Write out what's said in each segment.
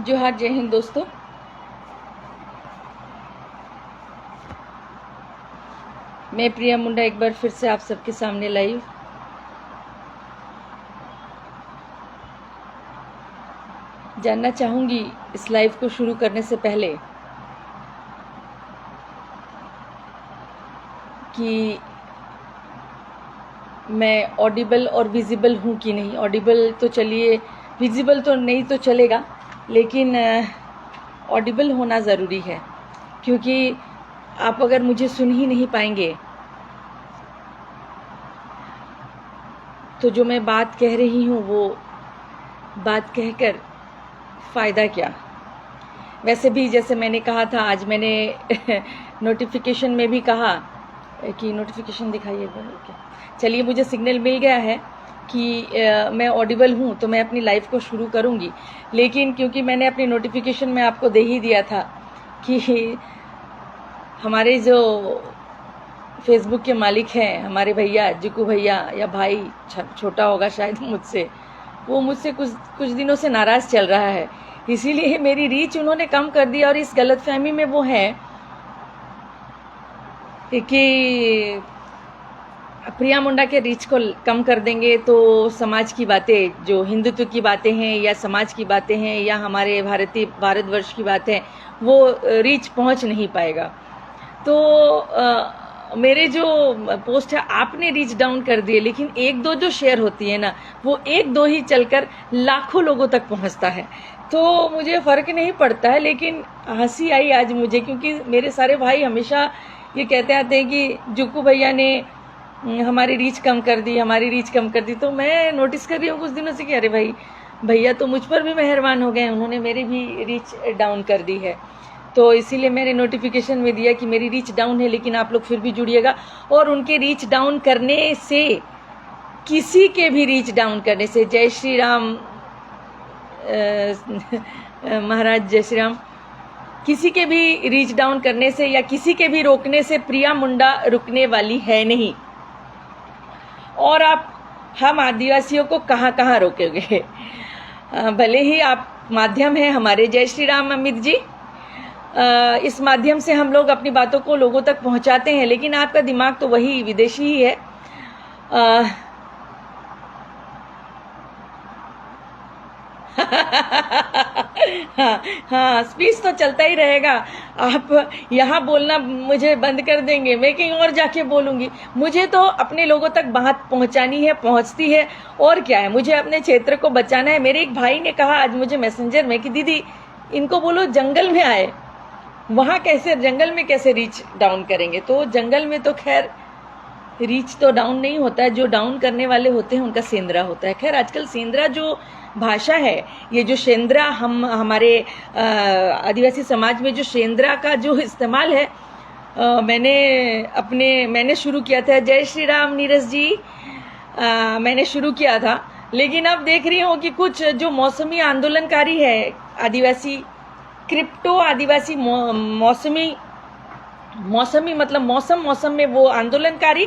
जोहार, जय हिंद दोस्तों। मैं प्रिया मुंडा एक बार फिर से आप सबके सामने लाइव। जानना चाहूँगी इस लाइव को शुरू करने से पहले कि मैं ऑडिबल और विजिबल हूँ कि नहीं। ऑडिबल तो चलिए, विजिबल तो नहीं तो चलेगा, लेकिन ऑडिबल होना ज़रूरी है, क्योंकि आप अगर मुझे सुन ही नहीं पाएंगे तो जो मैं बात कह रही हूँ वो बात कहकर फ़ायदा क्या। वैसे भी जैसे मैंने कहा था, आज मैंने नोटिफिकेशन में भी कहा कि नोटिफिकेशन दिखाइए। ओके, चलिए, मुझे सिग्नल मिल गया है कि मैं ऑडिबल हूँ तो मैं अपनी लाइव को शुरू करूँगी। लेकिन क्योंकि मैंने अपनी नोटिफिकेशन में आपको दे ही दिया था कि हमारे जो फेसबुक के मालिक हैं, हमारे भैया जुकू भैया या भाई, छोटा होगा शायद मुझसे, वो मुझसे कुछ दिनों से नाराज़ चल रहा है, इसीलिए मेरी रीच उन्होंने कम कर दी। और इस गलतफहमी में वो है कि प्रिया मुंडा के रीच को कम कर देंगे तो समाज की बातें, जो हिंदुत्व की बातें हैं या समाज की बातें हैं या हमारे भारतवर्ष की बातें, वो रीच पहुंच नहीं पाएगा। तो मेरे जो पोस्ट है आपने रीच डाउन कर दिए, लेकिन एक दो जो शेयर होती है ना, वो एक दो ही चलकर लाखों लोगों तक पहुंचता है। तो मुझे फ़र्क नहीं पड़ता है, लेकिन हंसी आई आज मुझे, क्योंकि मेरे सारे भाई हमेशा ये कहते आते हैं कि जुक्कू भैया ने हमारी रीच कम कर दी, हमारी रीच कम कर दी। तो मैं नोटिस कर रही हूँ कुछ दिनों से कि अरे भाई, भैया तो मुझ पर भी मेहरबान हो गए, उन्होंने मेरी भी रीच डाउन कर दी है। तो इसीलिए मैंने नोटिफिकेशन में दिया कि मेरी रीच डाउन है, लेकिन आप लोग फिर भी जुड़िएगा। और उनके रीच डाउन करने से, किसी के भी रीच डाउन करने से, जय श्री राम महाराज, जय श्री राम, किसी के भी रीच डाउन करने से या किसी के भी रोकने से प्रिया मुंडा रुकने वाली है नहीं। और आप हम आदिवासियों को कहाँ कहाँ रोकेंगे। भले ही आप माध्यम हैं हमारे, जय श्री राम अमित जी, इस माध्यम से हम लोग अपनी बातों को लोगों तक पहुंचाते हैं, लेकिन आपका दिमाग तो वही विदेशी ही है। हाँ, स्पीच तो चलता ही रहेगा। आप यहाँ बोलना मुझे बंद कर देंगे, मैं कहीं और जाके बोलूँगी। मुझे तो अपने लोगों तक बात पहुँचानी है, पहुँचती है, और क्या है, मुझे अपने क्षेत्र को बचाना है। मेरे एक भाई ने कहा आज मुझे मैसेंजर में कि दीदी इनको बोलो जंगल में आए, वहाँ कैसे, जंगल में कैसे रीच डाउन करेंगे। तो जंगल में तो खैर रीच तो डाउन नहीं होता है, जो डाउन करने वाले होते हैं उनका सेंद्रा होता है। खैर आजकल सेंद्रा जो भाषा है, ये जो शेंद्रा, हमारे आदिवासी समाज में जो शेंद्रा का जो इस्तेमाल है, मैंने शुरू किया था। जय श्री राम नीरज जी, मैंने शुरू किया था, लेकिन अब देख रही हूँ कि कुछ जो मौसमी आंदोलनकारी है, आदिवासी क्रिप्टो आदिवासी मौसमी मतलब मौसम में वो आंदोलनकारी,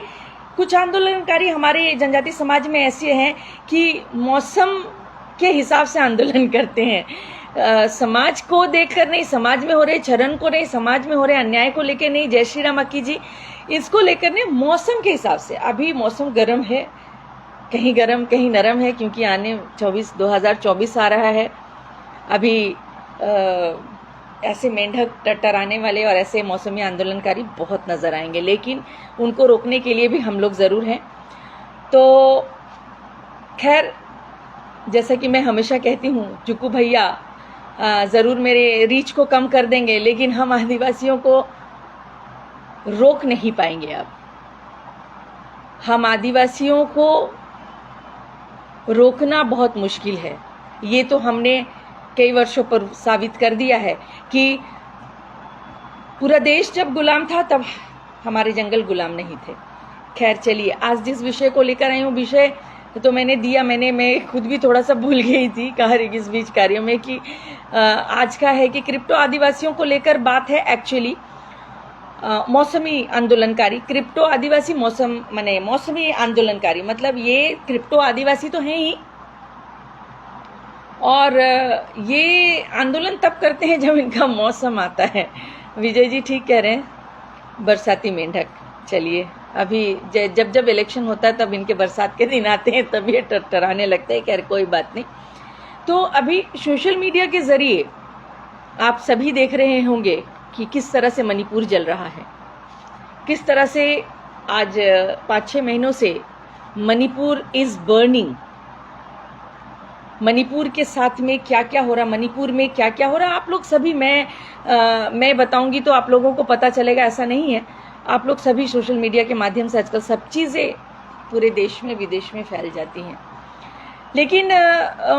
कुछ आंदोलनकारी हमारे जनजाति समाज में ऐसे हैं कि मौसम के हिसाब से आंदोलन करते हैं। समाज को देखकर नहीं, समाज में हो रहे चरण को नहीं, समाज में हो रहे अन्याय को लेकर नहीं, जय श्री राम अक्की जी, इसको लेकर नहीं, मौसम के हिसाब से। अभी मौसम गर्म है, कहीं गर्म कहीं नरम है, क्योंकि आने 2024 आ रहा है। अभी ऐसे मेंढक टटराने वाले और ऐसे मौसमी आंदोलनकारी बहुत नज़र आएंगे, लेकिन उनको रोकने के लिए भी हम लोग ज़रूर हैं। तो खैर, जैसा कि मैं हमेशा कहती हूँ, जुक्कू भैया ज़रूर मेरे रीच को कम कर देंगे, लेकिन हम आदिवासियों को रोक नहीं पाएंगे। अब हम आदिवासियों को रोकना बहुत मुश्किल है। ये तो हमने कई वर्षों पर साबित कर दिया है कि पूरा देश जब गुलाम था तब हमारे जंगल गुलाम नहीं थे। खैर चलिए, आज जिस विषय को लेकर आई हूँ, विषय तो मैंने दिया, मैं खुद भी थोड़ा सा भूल गई थी इस बीच कार्यों में, कि आज का है कि क्रिप्टो आदिवासियों को लेकर बात है। एक्चुअली मौसमी आंदोलनकारी, क्रिप्टो आदिवासी मौसमी आंदोलनकारी, मतलब ये क्रिप्टो आदिवासी तो हैं ही, और ये आंदोलन तब करते हैं जब इनका मौसम आता है। विजय जी ठीक कह रहे हैं, बरसाती मेंढक। चलिए, अभी जब जब इलेक्शन होता है तब इनके बरसात के दिन आते हैं, तब ये टरटराने लगते हैं। खैर कोई बात नहीं। तो अभी सोशल मीडिया के ज़रिए आप सभी देख रहे होंगे कि किस तरह से मणिपुर जल रहा है, किस तरह से आज 5-6 महीनों से मणिपुर इज बर्निंग। मणिपुर के साथ में क्या क्या हो रहा, मणिपुर में क्या क्या हो रहा, आप लोग सभी मैं बताऊंगी तो आप लोगों को पता चलेगा, ऐसा नहीं है। आप लोग सभी सोशल मीडिया के माध्यम से आजकल सब चीज़ें पूरे देश में विदेश में फैल जाती हैं। लेकिन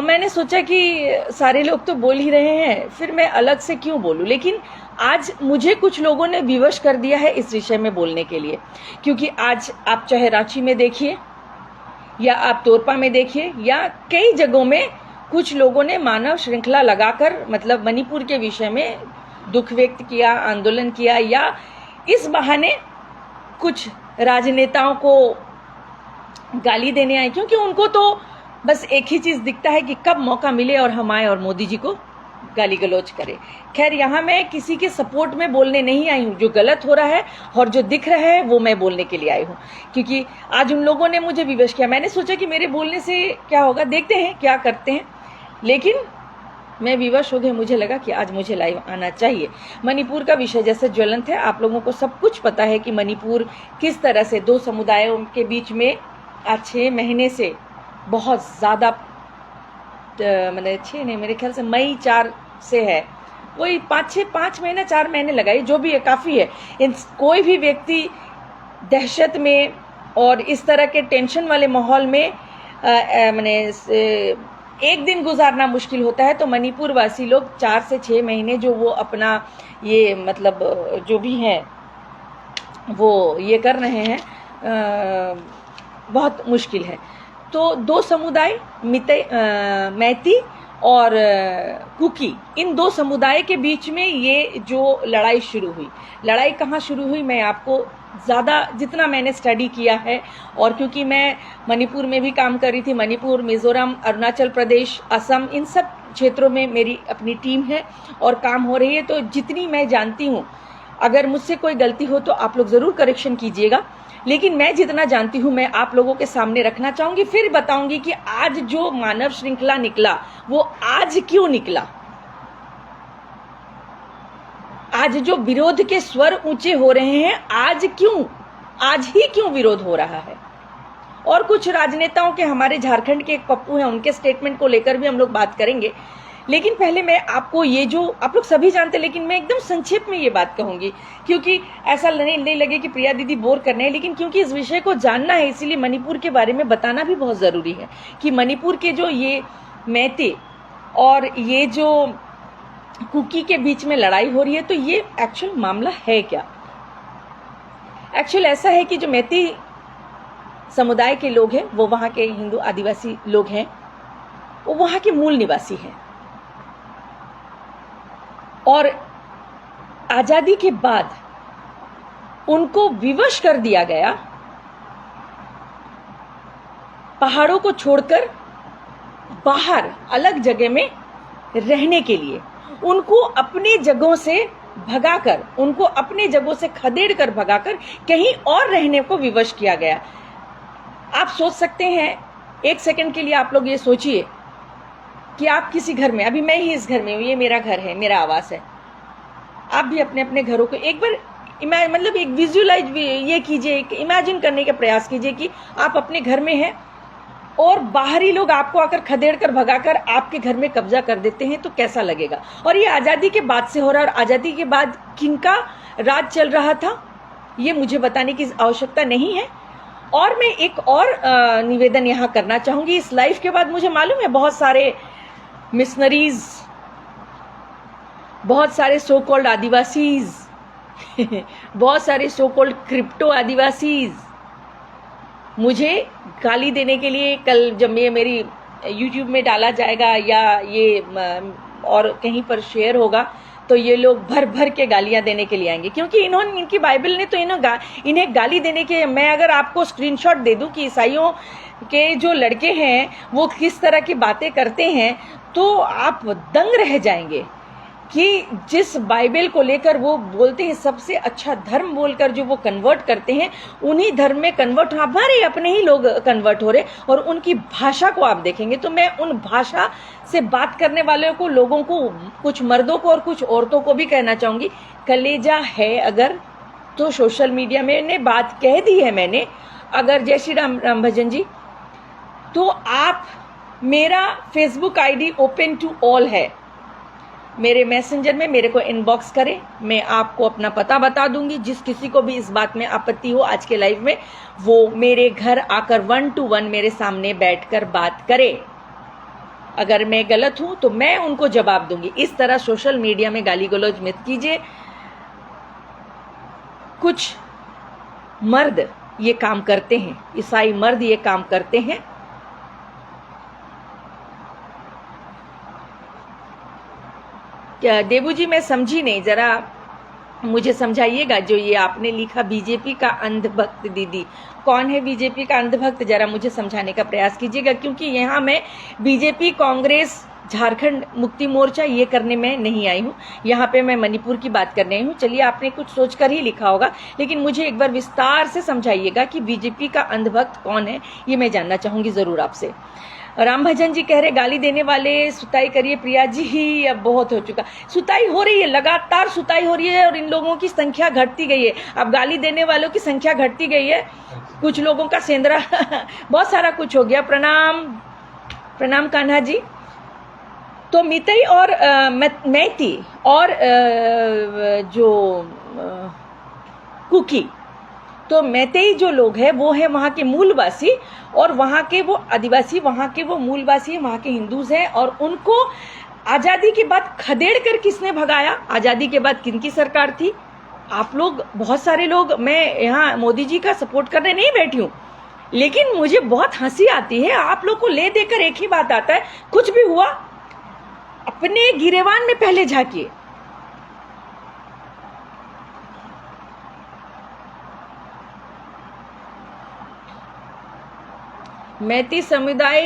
मैंने सोचा कि सारे लोग तो बोल ही रहे हैं, फिर मैं अलग से क्यों बोलूं। लेकिन आज मुझे कुछ लोगों ने विवश कर दिया है इस विषय में बोलने के लिए, क्योंकि आज आप चाहे रांची में देखिए या आप तोरपा में देखिए या कई जगहों में कुछ लोगों ने मानव श्रृंखला लगाकर मतलब मणिपुर के विषय में दुख व्यक्त किया, आंदोलन किया, या इस बहाने कुछ राजनेताओं को गाली देने आए, क्योंकि उनको तो बस एक ही चीज़ दिखता है कि कब मौका मिले और हम आए और मोदी जी को गाली गलौज करे। खैर, यहाँ मैं किसी के सपोर्ट में बोलने नहीं आई हूँ। जो गलत हो रहा है और जो दिख रहा है वो मैं बोलने के लिए आई हूँ, क्योंकि आज उन लोगों ने मुझे विवश किया। मैंने सोचा कि मेरे बोलने से क्या होगा, देखते हैं क्या करते हैं। लेकिन मैं विवश हो गई, मुझे लगा कि आज मुझे लाइव आना चाहिए। मणिपुर का विषय जैसे ज्वलंत है, आप लोगों को सब कुछ पता है कि मणिपुर किस तरह से दो समुदायों के बीच में आज 6 महीने से बहुत ज़्यादा, मैंने 6 नहीं, मेरे ख्याल से मई 4 से है, वही 5 महीने 4 महीने लगाई, जो भी है काफ़ी है। कोई भी व्यक्ति दहशत में और इस तरह के टेंशन वाले माहौल में मैंने एक दिन गुजारना मुश्किल होता है। तो मणिपुर वासी लोग 4 से 6 महीने जो वो अपना ये मतलब जो भी है वो ये कर रहे हैं, बहुत मुश्किल है। तो दो समुदाय मैती और कुकी, इन दो समुदाय के बीच में ये जो लड़ाई शुरू हुई, लड़ाई कहाँ शुरू हुई मैं आपको ज़्यादा जितना मैंने स्टडी किया है, और क्योंकि मैं मणिपुर में भी काम कर रही थी, मणिपुर, मिज़ोरम, अरुणाचल प्रदेश, असम, इन सब क्षेत्रों में मेरी अपनी टीम है और काम हो रही है, तो जितनी मैं जानती हूँ, अगर मुझसे कोई गलती हो तो आप लोग ज़रूर करेक्शन कीजिएगा। लेकिन मैं जितना जानती हूँ मैं आप लोगों के सामने रखना चाहूँगी, फिर बताऊँगी कि आज जो मानव श्रृंखला निकला वो आज क्यों निकला, आज जो विरोध के स्वर ऊंचे हो रहे हैं आज ही क्यों विरोध हो रहा है। और कुछ राजनेताओं के, हमारे झारखंड के एक पप्पू हैं, उनके स्टेटमेंट को लेकर भी हम लोग बात करेंगे। लेकिन पहले मैं आपको ये जो आप लोग सभी जानते हैं, लेकिन मैं एकदम संक्षेप में ये बात कहूंगी, क्योंकि ऐसा नहीं लगे कि प्रिया दीदी बोर करने हैं, लेकिन क्योंकि इस विषय को जानना है, इसीलिए मणिपुर के बारे में बताना भी बहुत ज़रूरी है कि मणिपुर के जो ये मैते और ये जो कुकी के बीच में लड़ाई हो रही है, तो ये एक्चुअल मामला है क्या। एक्चुअल ऐसा है कि जो मैती समुदाय के लोग हैं, वो वहाँ के हिंदू आदिवासी लोग हैं, वो वहाँ के मूल निवासी हैं, और आज़ादी के बाद उनको विवश कर दिया गया पहाड़ों को छोड़कर बाहर अलग जगह में रहने के लिए। उनको अपने जगहों से भगाकर, उनको अपने जगहों से खदेड़ कर भगाकर कहीं और रहने को विवश किया गया। आप सोच सकते हैं, एक सेकंड के लिए आप लोग ये सोचिए कि आप किसी घर में, अभी मैं ही इस घर में हूँ, ये मेरा घर है, मेरा आवास है, आप भी अपने अपने घरों को एक बार मतलब एक विजुअलाइज ये कीजिए, इमेजिन करने का प्रयास कीजिए कि आप अपने घर में हैं और बाहरी लोग आपको आकर खदेड़ कर भगाकर आपके घर में कब्जा कर देते हैं, तो कैसा लगेगा। और ये आज़ादी के बाद से हो रहा है, और आज़ादी के बाद किनका राज चल रहा था ये मुझे बताने की आवश्यकता नहीं है। और मैं एक और निवेदन यहाँ करना चाहूँगी। इस लाइफ के बाद मुझे मालूम है बहुत सारे मिशनरीज, बहुत सारे सो कॉल्ड आदिवासीज बहुत सारे सो कॉल्ड क्रिप्टो आदिवासीज मुझे गाली देने के लिए, कल जब ये मेरी YouTube में डाला जाएगा या ये और कहीं पर शेयर होगा, तो ये लोग भर भर के गालियां देने के लिए आएंगे, क्योंकि इनकी बाइबल ने तो इन्हें गाली देने के, मैं अगर आपको स्क्रीनशॉट दे दूं कि ईसाइयों के जो लड़के हैं वो किस तरह की बातें करते हैं, तो आप दंग रह जाएंगे कि जिस बाइबल को लेकर वो बोलते हैं सबसे अच्छा धर्म बोलकर जो वो कन्वर्ट करते हैं, उन्हीं धर्म में कन्वर्ट हमारे अपने ही लोग कन्वर्ट हो रहे, और उनकी भाषा को आप देखेंगे तो मैं उन भाषा से बात करने वाले को, लोगों को, कुछ मर्दों को और कुछ औरतों को भी कहना चाहूंगी, कलेजा है अगर तो सोशल मीडिया में बात कह दी है मैंने, अगर जय श्री राम राम भजन जी, तो आप, मेरा Facebook ID open to all है, मेरे मैसेंजर में मेरे को इनबॉक्स करें, मैं आपको अपना पता बता दूंगी। जिस किसी को भी इस बात में आपत्ति हो आज के लाइव में, वो मेरे घर आकर 1 to 1 मेरे सामने बैठकर बात करे। अगर मैं गलत हूं तो मैं उनको जवाब दूंगी। इस तरह सोशल मीडिया में गाली गलौज मत कीजिए। कुछ मर्द ये काम करते हैं, ईसाई मर्द ये काम करते हैं। क्या देबू जी, मैं समझी नहीं, जरा मुझे समझाइएगा। जो ये आपने लिखा बीजेपी का अंधभक्त, दीदी कौन है बीजेपी का अंधभक्त, जरा मुझे समझाने का प्रयास कीजिएगा, क्योंकि यहाँ मैं बीजेपी, कांग्रेस, झारखंड मुक्ति मोर्चा ये करने में नहीं आई हूँ। यहाँ पे मैं मणिपुर की बात करने आई हूँ। चलिए, आपने कुछ सोचकर ही लिखा होगा, लेकिन मुझे एक बार विस्तार से समझाइएगा कि बीजेपी का अंधभक्त कौन है, ये मैं जानना चाहूंगी जरूर आपसे। राम भजन जी कह रहे गाली देने वाले सुताई करिए प्रिया जी, ही अब बहुत हो चुका। सुताई हो रही है, लगातार सुताई हो रही है, और इन लोगों की संख्या घटती गई है। अब गाली देने वालों की संख्या घटती गई है, कुछ लोगों का सेंधरा बहुत सारा कुछ हो गया। प्रणाम प्रणाम कान्हा जी। तो मितई और मैती और जो कुकी, तो मैतेई जो लोग हैं वो है वहाँ के मूलवासी, और वहाँ के वो आदिवासी, वहाँ के वो मूलवासी, वहाँ के हिंदूज हैं। और उनको आज़ादी के बाद खदेड़ कर किसने भगाया? आज़ादी के बाद किनकी सरकार थी? आप लोग, बहुत सारे लोग, मैं यहाँ मोदी जी का सपोर्ट करने नहीं बैठी हूँ, लेकिन मुझे बहुत हंसी आती है। आप लोग को ले देकर एक ही बात आता है, कुछ भी हुआ अपने गिरेवान में पहले झांकिए। मैती समुदाय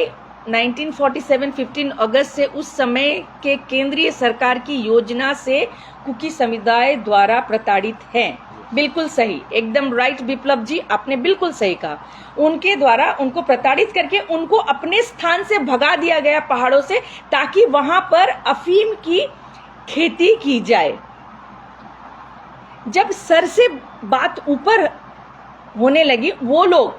1947 15 अगस्त से उस समय के केंद्रीय सरकार की योजना से कुकी समुदाय द्वारा प्रताड़ित हैं। बिल्कुल सही, एकदम राइट विप्लव जी, आपने बिल्कुल सही कहा। उनके द्वारा उनको प्रताड़ित करके उनको अपने स्थान से भगा दिया गया पहाड़ों से, ताकि वहां पर अफीम की खेती की जाए। जब सर से बात ऊपर होने लगी, वो लोग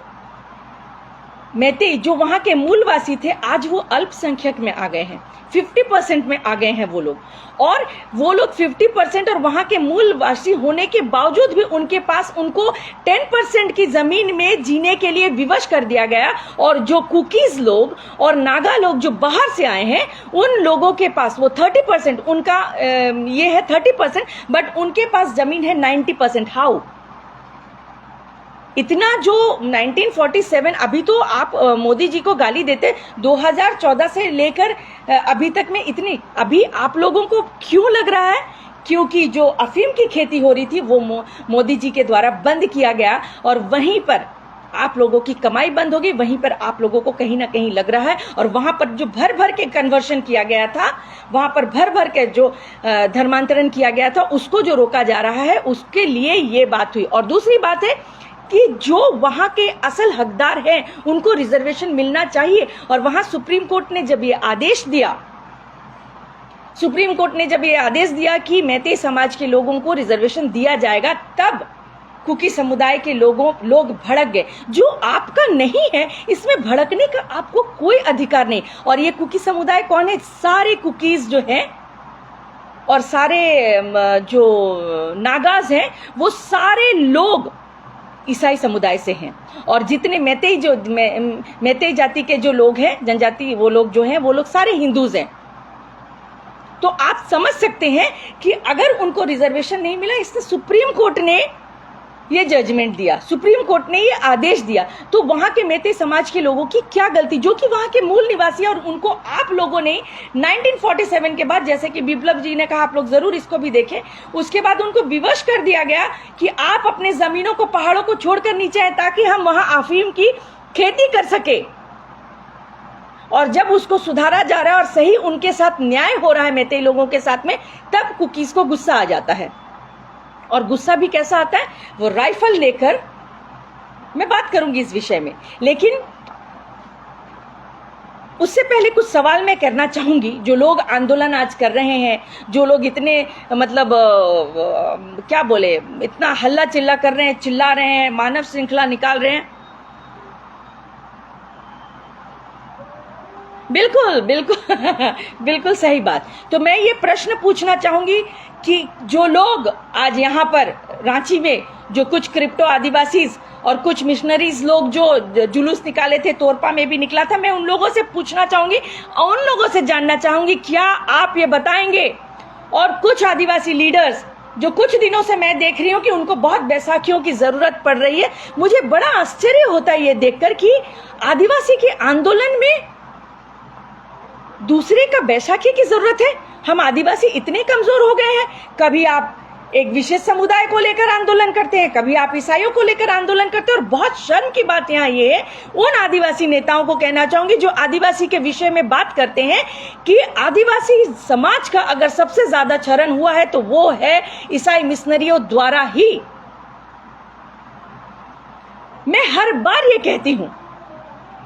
मैतेई जो वहां के मूलवासी थे, आज वो अल्पसंख्यक में आ गए हैं, 50% में आ गए हैं वो लोग। और वो लोग 50% और वहां के मूलवासी होने के बावजूद भी उनके पास, उनको 10% की जमीन में जीने के लिए विवश कर दिया गया। और जो कुकीज लोग और नागा लोग जो बाहर से आए हैं, उन लोगों के पास वो 30%, उनका ये है 30%, बट उनके पास जमीन है 90%। हाउ? इतना जो 1947, अभी तो आप मोदी जी को गाली देते, 2014 से लेकर अभी तक में इतनी, अभी आप लोगों को क्यों लग रहा है? क्योंकि जो अफीम की खेती हो रही थी वो मोदी जी के द्वारा बंद किया गया, और वहीं पर आप लोगों की कमाई बंद हो गई। वहीं पर आप लोगों को कहीं ना कहीं लग रहा है, और वहां पर जो भर भर के कन्वर्शन किया गया था, वहां पर भर भर के जो धर्मांतरण किया गया था, उसको जो रोका जा रहा है, उसके लिए ये बात हुई। और दूसरी बात है कि जो वहां के असल हकदार हैं, उनको रिजर्वेशन मिलना चाहिए। और वहां सुप्रीम कोर्ट ने जब ये आदेश दिया, सुप्रीम कोर्ट ने जब ये आदेश दिया कि मैतेई समाज के लोगों को रिजर्वेशन दिया जाएगा, तब कुकी समुदाय के लोग भड़क गए। जो आपका नहीं है, इसमें भड़कने का आपको कोई अधिकार नहीं। और ये कुकी समुदाय कौन है? सारे कुकीज जो हैं और सारे जो नागाज हैं, वो सारे लोग ईसाई समुदाय से हैं। और जितने मैतेई जाति के जो लोग हैं, जनजाति, वो लोग जो हैं, वो लोग सारे हिंदूज हैं। तो आप समझ सकते हैं कि अगर उनको रिजर्वेशन नहीं मिला, इससे सुप्रीम कोर्ट ने ये जजमेंट दिया, सुप्रीम कोर्ट ने ये आदेश दिया, तो वहां के मैतेई समाज के लोगों की क्या गलती, जो कि वहां के मूल निवासी। और उनको आप लोगों ने 1947 के बाद, जैसे कि विप्लव जी ने कहा, आप लोग जरूर इसको भी देखें, उसके बाद उनको विवश कर दिया गया कि आप अपने जमीनों को, पहाड़ों को छोड़कर नीचे आए, ताकि हम वहां अफीम की खेती कर सके। और जब उसको सुधारा जा रहा है और सही उनके साथ न्याय हो रहा है मैतेई लोगों के साथ में, तब कुकीज को गुस्सा आ जाता है। और गुस्सा भी कैसा आता है, वो राइफल लेकर, मैं बात करूंगी इस विषय में, लेकिन उससे पहले कुछ सवाल मैं करना चाहूंगी। जो लोग आंदोलन आज कर रहे हैं, जो लोग इतने मतलब क्या बोले, इतना हल्ला चिल्ला कर रहे हैं, चिल्ला रहे हैं, मानव श्रृंखला निकाल रहे हैं, बिल्कुल बिल्कुल बिल्कुल सही बात। तो मैं ये प्रश्न पूछना चाहूंगी कि जो लोग आज यहाँ पर रांची में, जो कुछ क्रिप्टो आदिवासी और कुछ मिशनरीज लोग जो जुलूस निकाले थे, तोरपा में भी निकला था, मैं उन लोगों से पूछना चाहूंगी, उन लोगों से जानना चाहूंगी, क्या आप ये बताएंगे? और कुछ आदिवासी लीडर्स जो कुछ दिनों से मैं देख रही हूँ कि उनको बहुत बैसाखियों की जरूरत पड़ रही है, मुझे बड़ा आश्चर्य होता है ये देखकर कि आदिवासी के आंदोलन में दूसरे का बैसाखी की जरूरत है। हम आदिवासी इतने कमजोर हो गए हैं, कभी आप एक विशेष समुदाय को लेकर आंदोलन करते हैं, कभी आप ईसाइयों को लेकर आंदोलन करते हैं। और बहुत शर्म की बात यहाँ ये है, उन आदिवासी नेताओं को कहना चाहूंगी जो आदिवासी के विषय में बात करते हैं कि आदिवासी समाज का अगर सबसे ज्यादा क्षरण हुआ है तो वो है ईसाई मिशनरियों द्वारा ही। मैं हर बार ये कहती हूं,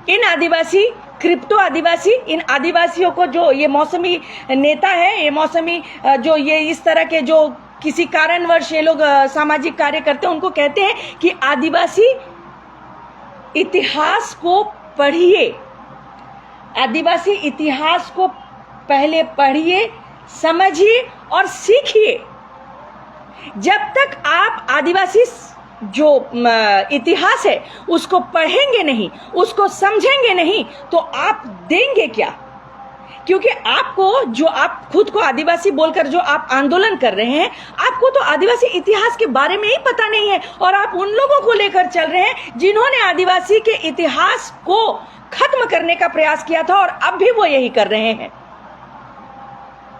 इन आदिवासी, क्रिप्टो आदिवासी, इन आदिवासियों को, जो ये मौसमी नेता है, ये मौसमी जो ये इस तरह के जो किसी कारणवश ये लोग सामाजिक कार्य करते हैं, उनको कहते हैं कि आदिवासी इतिहास को पढ़िए, आदिवासी इतिहास को पहले पढ़िए, समझिए और सीखिए। जब तक आप आदिवासी जो इतिहास है उसको पढ़ेंगे नहीं, उसको समझेंगे नहीं, तो आप देंगे क्या? क्योंकि आपको, जो आप खुद को आदिवासी बोलकर जो आप आंदोलन कर रहे हैं, आपको तो आदिवासी इतिहास के बारे में ही पता नहीं है, और आप उन लोगों को लेकर चल रहे हैं जिन्होंने आदिवासी के इतिहास को खत्म करने का प्रयास किया था, और अब भी वो यही कर रहे हैं।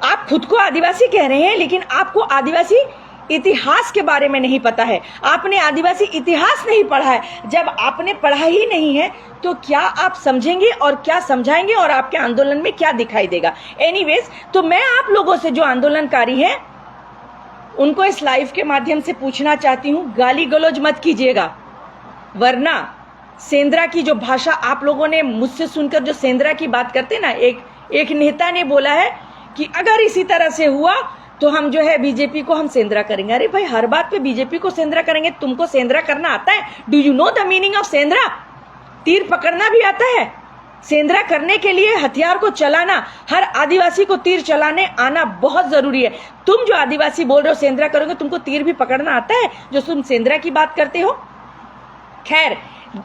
आप खुद को आदिवासी कह रहे हैं, लेकिन आपको आदिवासी इतिहास के बारे में नहीं पता है, आपने आदिवासी इतिहास नहीं पढ़ा है। जब आपने पढ़ा ही नहीं है तो क्या आप समझेंगे और क्या समझाएंगे, और आपके आंदोलन में क्या दिखाई देगा? एनीवेज, तो मैं आप लोगों से, जो आंदोलनकारी हैं, उनको इस लाइव के माध्यम से पूछना चाहती हूं, गाली गलौज मत कीजिएगा, वरना सेंद्रा की जो भाषा आप लोगों ने मुझसे सुनकर जो सेंद्रा की बात करते ना, एक नेता ने बोला है कि अगर इसी तरह से हुआ तो हम जो है बीजेपी को हम सेंद्रा करेंगे। अरे भाई, हर बात पे बीजेपी को सेंद्रा करेंगे? तुमको सेंद्रा करना आता है? Do you know the meaning of Shendra? तीर पकड़ना भी आता है? सेंद्रा करने के लिए हथियार को चलाना, हर आदिवासी को तीर चलाने आना बहुत जरूरी है। तुम जो आदिवासी बोल रहे हो सेंद्रा करोगे, तुमको तीर भी पकड़ना आता है जो तुम सेंद्रा की बात करते हो? खैर,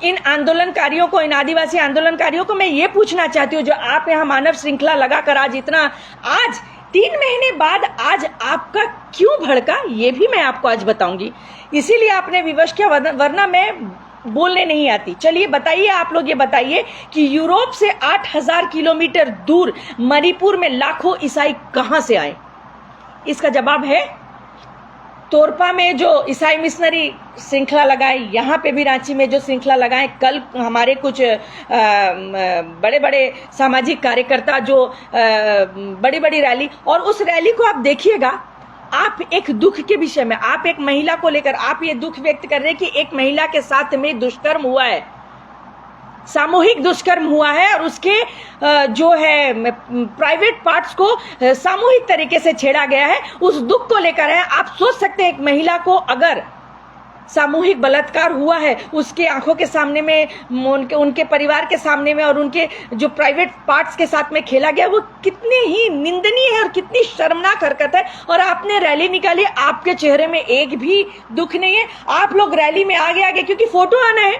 इन आंदोलनकारियों को, इन आदिवासी आंदोलनकारियों को मैं ये पूछना चाहती हूँ, जो आप यहाँ मानव श्रृंखला लगाकर आज 3 महीने बाद आज आपका क्यों भड़का, ये भी मैं आपको आज बताऊंगी। इसीलिए आपने विवश किया, वरना मैं बोलने नहीं आती। चलिए बताइए, आप लोग ये बताइए कि यूरोप से 8000 किलोमीटर दूर मणिपुर में लाखों ईसाई कहां से आए? इसका जवाब है तोरपा में जो ईसाई मिशनरी श्रृंखला लगाए, यहाँ पे भी रांची में जो श्रृंखला लगाए, कल हमारे कुछ बड़े बड़े सामाजिक कार्यकर्ता जो बड़ी बड़ी रैली, और उस रैली को आप देखिएगा, आप एक दुख के विषय में, आप एक महिला को लेकर आप ये दुख व्यक्त कर रहे हैं कि एक महिला के साथ में दुष्कर्म हुआ है, सामूहिक दुष्कर्म हुआ है, और उसके जो है प्राइवेट पार्ट्स को सामूहिक तरीके से छेड़ा गया है, उस दुख को लेकर है। आप सोच सकते हैं, एक महिला को अगर सामूहिक बलात्कार हुआ है, उसके आंखों के सामने में, उनके परिवार के सामने में, और उनके जो प्राइवेट पार्ट्स के साथ में खेला गया, वो कितनी ही निंदनीय है और कितनी शर्मनाक हरकत है। और आपने रैली निकाली, आपके चेहरे में एक भी दुख नहीं है। आप लोग रैली में आगे क्योंकि फोटो आना है,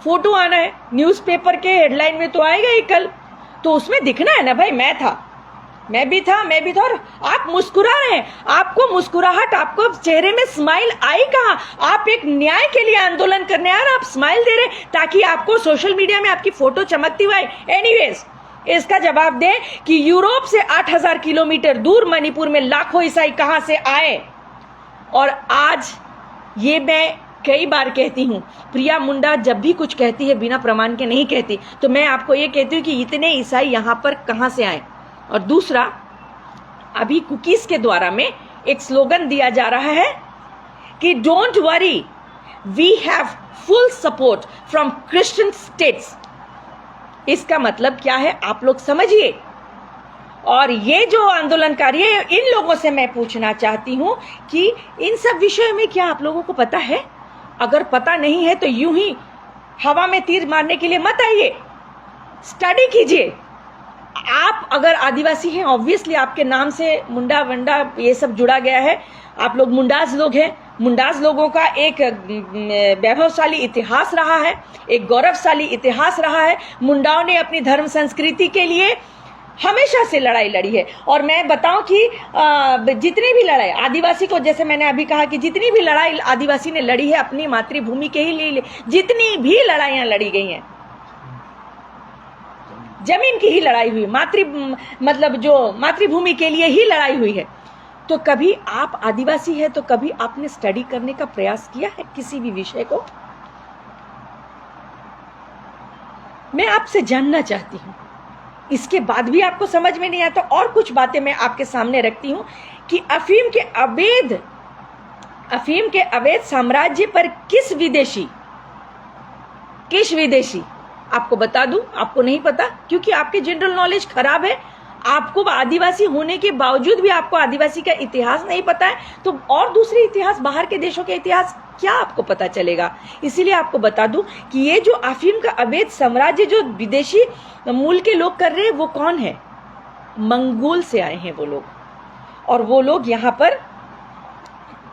फोटो आना है, न्यूज़पेपर के हेडलाइन में तो आएगा ही कल, तो उसमें दिखना है ना भाई, मैं भी था, और आप मुस्कुरा रहे हैं, आपको मुस्कुराहट, आपको चेहरे में स्माइल आई कहां? आप एक न्याय के लिए आंदोलन करने आ रहे, आप स्माइल दे रहे ताकि आपको सोशल मीडिया में आपकी फोटो चमकती हुई। एनीवेज, इसका जवाब दें कि यूरोप से 8000 किलोमीटर दूर मणिपुर में लाखों ईसाई कहां से आए? और आज ये मैं कई बार कहती हूँ, प्रिया मुंडा जब भी कुछ कहती है बिना प्रमाण के नहीं कहती। तो मैं आपको ये कहती हूँ कि इतने ईसाई यहाँ पर कहाँ से आए। और दूसरा, अभी कुकीज के द्वारा में एक स्लोगन दिया जा रहा है कि don't worry, we have full support from Christian states. इसका मतलब क्या है आप लोग समझिए। और ये जो आंदोलनकारी है, इन लोगों से मैं पूछना चाहती हूं कि इन सब विषयों में क्या आप लोगों को पता है? अगर पता नहीं है तो यूं ही हवा में तीर मारने के लिए मत आइए, स्टडी कीजिए। आप अगर आदिवासी हैं, ऑब्वियसली आपके नाम से मुंडा वंडा ये सब जुड़ा गया है, आप लोग मुंडाज लोग हैं। मुंडाज लोगों का एक वैभवशाली इतिहास रहा है, एक गौरवशाली इतिहास रहा है। मुंडाओं ने अपनी धर्म संस्कृति के लिए हमेशा से लड़ाई लड़ी है। और मैं बताऊं कि जितनी भी लड़ाई आदिवासी को, जैसे मैंने अभी कहा कि जितनी भी लड़ाई आदिवासी ने लड़ी है अपनी मातृभूमि के ही लिए, जितनी भी लड़ाइयां लड़ी गई हैं, जमीन की ही लड़ाई हुई, मतलब जो मातृभूमि के लिए ही लड़ाई हुई है। तो कभी आप आदिवासी है तो कभी आपने स्टडी करने का प्रयास किया है किसी भी विषय को? मैं आपसे जानना चाहती हूं। इसके बाद भी आपको समझ में नहीं आता, और कुछ बातें मैं आपके सामने रखती हूं कि अफीम के अवैध साम्राज्य पर किस विदेशी, आपको बता दूं, आपको नहीं पता क्योंकि आपके जनरल नॉलेज खराब है। आपको आदिवासी होने के बावजूद भी आपको आदिवासी का इतिहास नहीं पता है, तो और दूसरे इतिहास, बाहर के देशों के इतिहास क्या आपको पता चलेगा? इसीलिए आपको बता दूं कि ये जो अफीम का अवैध साम्राज्य जो विदेशी मूल के लोग कर रहे हैं, वो कौन है? मंगोल से आए हैं वो लोग। और वो लोग यहाँ पर,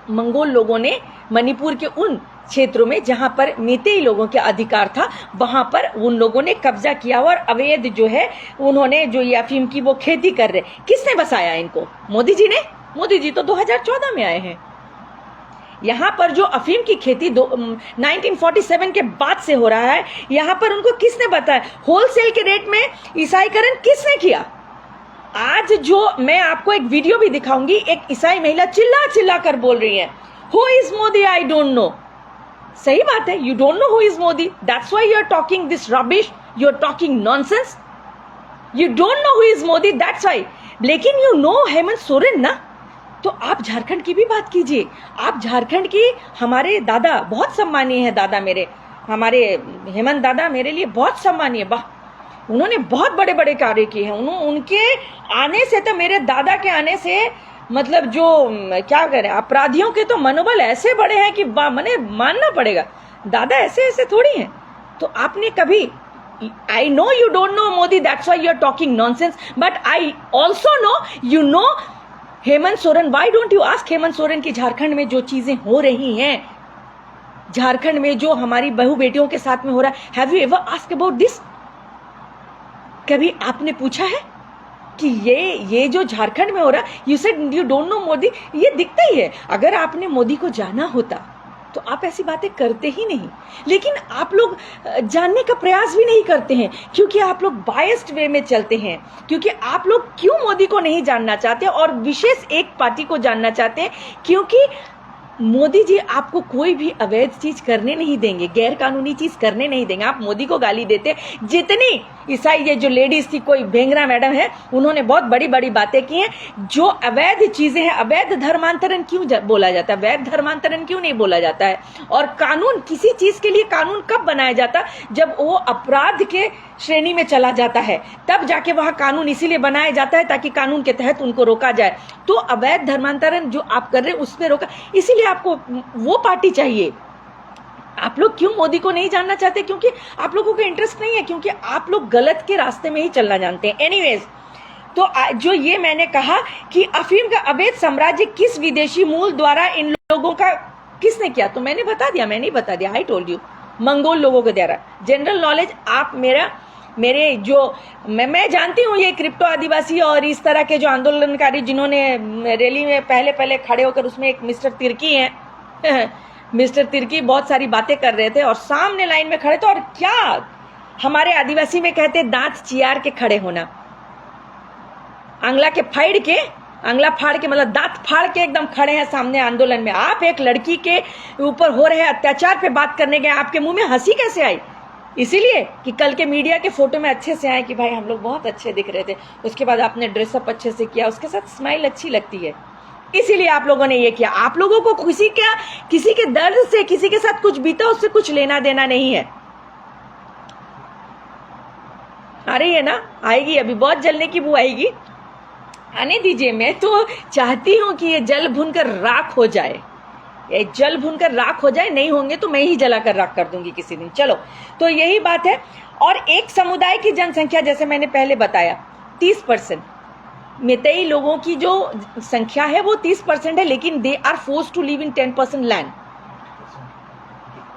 मंगोल लोगों ने मणिपुर के उन क्षेत्रों में जहां पर मेतेई लोगों के अधिकार था, वहां पर उन लोगों ने कब्जा किया और अवैध जो है उन्होंने जो ये अफीम की वो खेती कर रहे। किसने बसाया इनको? मोदी जी ने। मोदी जी तो 2014 में आए हैं। यहाँ पर जो अफीम की खेती 1947 के बाद से हो रहा है, यहाँ पर उनको किसने बताया? होलसेल के रेट में ईसाईकरण किसने किया? आज जो मैं आपको एक वीडियो भी दिखाऊंगी, एक ईसाई महिला चिल्ला चिल्ला कर बोल रही है, who is Modi, I don't know. सही बात है, you don't know who is Modi, that's why you are talking this rubbish, you are talking nonsense. You don't know who is Modi, that's why. लेकिन यू नो हेमंत सोरेन ना, तो आप झारखंड की भी बात कीजिए। आप झारखंड की, हमारे दादा बहुत सम्मानीय है, दादा मेरे, हमारे हेमंत दादा मेरे लिए बहुत सम्मानीय। वाह, उन्होंने बहुत बड़े बड़े कार्य किए हैं। उनके आने से तो, मेरे दादा के आने से, मतलब जो क्या करें, अपराधियों के तो मनोबल ऐसे बड़े हैं कि मने मानना पड़ेगा, दादा ऐसे ऐसे थोड़ी हैं। तो आपने कभी, I know you don't know Modi, that's why you are talking nonsense, but I also know you know Hemant Soren. Why don't you ask Hemant Soren की झारखंड में जो चीजें हो रही हैं, झारखंड में जो हमारी बहू बेटियों के साथ में हो रहा है, have you ever ask about this? कभी आपने पूछा है कि ये जो झारखंड में हो रहा है, you said you don't know Modi, ये दिखता ही है। अगर आपने मोदी को जाना होता तो आप ऐसी बातें करते ही नहीं। लेकिन आप लोग जानने का प्रयास भी नहीं करते हैं क्योंकि आप लोग बायस्ड वे में चलते हैं। क्योंकि आप लोग क्यों मोदी को नहीं जानना चाहते और विशेष एक पार्टी को जानना चाहते हैं? क्योंकि मोदी जी आपको कोई भी अवैध चीज करने नहीं देंगे, गैर कानूनी चीज करने नहीं देंगे। आप मोदी को गाली देते, जितनी ईसाई ये जो लेडीज थी, कोई भेंगरा मैडम है, उन्होंने बहुत बड़ी बड़ी बातें की हैं। जो अवैध चीजें हैं, अवैध धर्मांतरण क्यों बोला जाता है? वैध धर्मांतरण क्यों नहीं बोला जाता है? और कानून, किसी चीज के लिए कानून कब बनाया जाता? जब वो अपराध के श्रेणी में चला जाता है, तब जाके वहां कानून इसीलिए बनाया जाता है ताकि कानून के तहत उनको रोका जाए। तो अवैध धर्मांतरण जो आप कर रहे हैं उसमें रोका, इसीलिए आपको वो पार्टी चाहिए। आप लोग क्यों मोदी को नहीं जानना चाहते? क्योंकि आप लोगों को इंटरेस्ट नहीं है, क्योंकि आप लोग गलत के रास्ते में ही चलना जानते हैं। एनीवेज, तो जो ये मैंने कहा कि अफीम का अवैध साम्राज्य किस विदेशी मूल द्वारा इन लोगों का किसने किया, तो मैंने बता दिया, मैंने बता दिया, आई टोल्ड यू, मंगोल लोगों के द्वारा। जनरल नॉलेज आप मेरे जो मैं जानती हूँ, ये क्रिप्टो आदिवासी और इस तरह के जो आंदोलनकारी जिन्होंने रैली में पहले खड़े होकर, उसमें एक मिस्टर तिर्की हैं मिस्टर तिर्की बहुत सारी बातें कर रहे थे और सामने लाइन में खड़े थे। और क्या हमारे आदिवासी में कहते, दांत चियार के खड़े होना, आंगला के फाइड के अंगला फाड़ के मतलब दांत फाड़ के एकदम खड़े हैं सामने आंदोलन में। आप एक लड़की के ऊपर हो रहे अत्याचार पे बात करने गए, आपके मुंह में हंसी कैसे आई? इसीलिए कि कल के मीडिया के फोटो में अच्छे से आए कि भाई हम लोग बहुत अच्छे दिख रहे थे, उसके बाद आपने ड्रेसअप अच्छे से किया, उसके साथ स्माइल अच्छी लगती है, इसीलिए आप लोगों ने ये किया। आप लोगों को किसी के दर्द से, किसी के साथ कुछ बीता उससे कुछ लेना देना नहीं है। आ रही है ना? आएगी, अभी बहुत जलने की बू आएगी, आने दीजिए। मैं तो चाहती हूं कि ये जल भुनकर राख हो जाए, ये जल भुनकर राख हो जाए। नहीं होंगे तो मैं ही जलाकर राख कर दूंगी किसी दिन। चलो, तो यही बात है। और एक समुदाय की जनसंख्या, जैसे मैंने पहले बताया, 30%। मेतई लोगों की जो संख्या है वो 30% है, लेकिन they are forced to live in 10% land.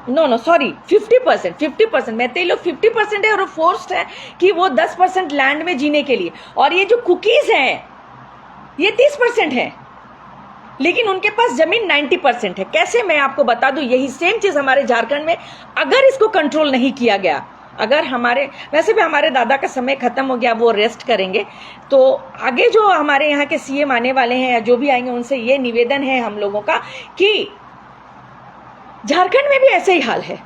No sorry, 50%। Meitei लोग 50% है और फोर्स्ड है कि वो 10% लैंड में जीने के लिए। और ये जो कुकीज हैं ये 30% है, लेकिन उनके पास जमीन 90% है। कैसे, मैं आपको बता दूं, यही सेम चीज हमारे झारखंड में अगर इसको कंट्रोल नहीं किया गया, अगर वैसे भी हमारे दादा का समय खत्म हो गया, वो रेस्ट करेंगे, तो आगे जो हमारे यहाँ के सीएम आने वाले हैं या जो भी आएंगे, उनसे ये निवेदन है हम लोगों का कि झारखंड में भी ऐसे ही हाल है,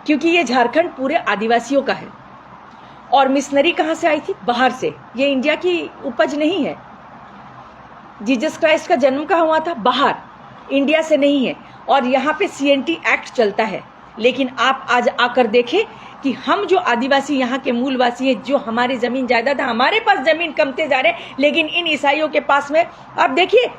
क्योंकि ये झारखंड पूरे आदिवासियों का है। और मिशनरी कहाँ से आई थी? बाहर से। ये इंडिया की उपज नहीं है। जीसस क्राइस्ट का जन्म कहाँ हुआ था? बाहर, इंडिया से नहीं है। और यहाँ पे CNT एक्ट चलता है। लेकिन आप आज आकर देखें कि हम जो आदिवासी यहाँ के मूलवासी हैं, जो हमारी जमीन जायदाद है, हमारे पास जमीन कमते जा रहे हैं, लेकिन इन ईसाइयों के पास में आप देखिए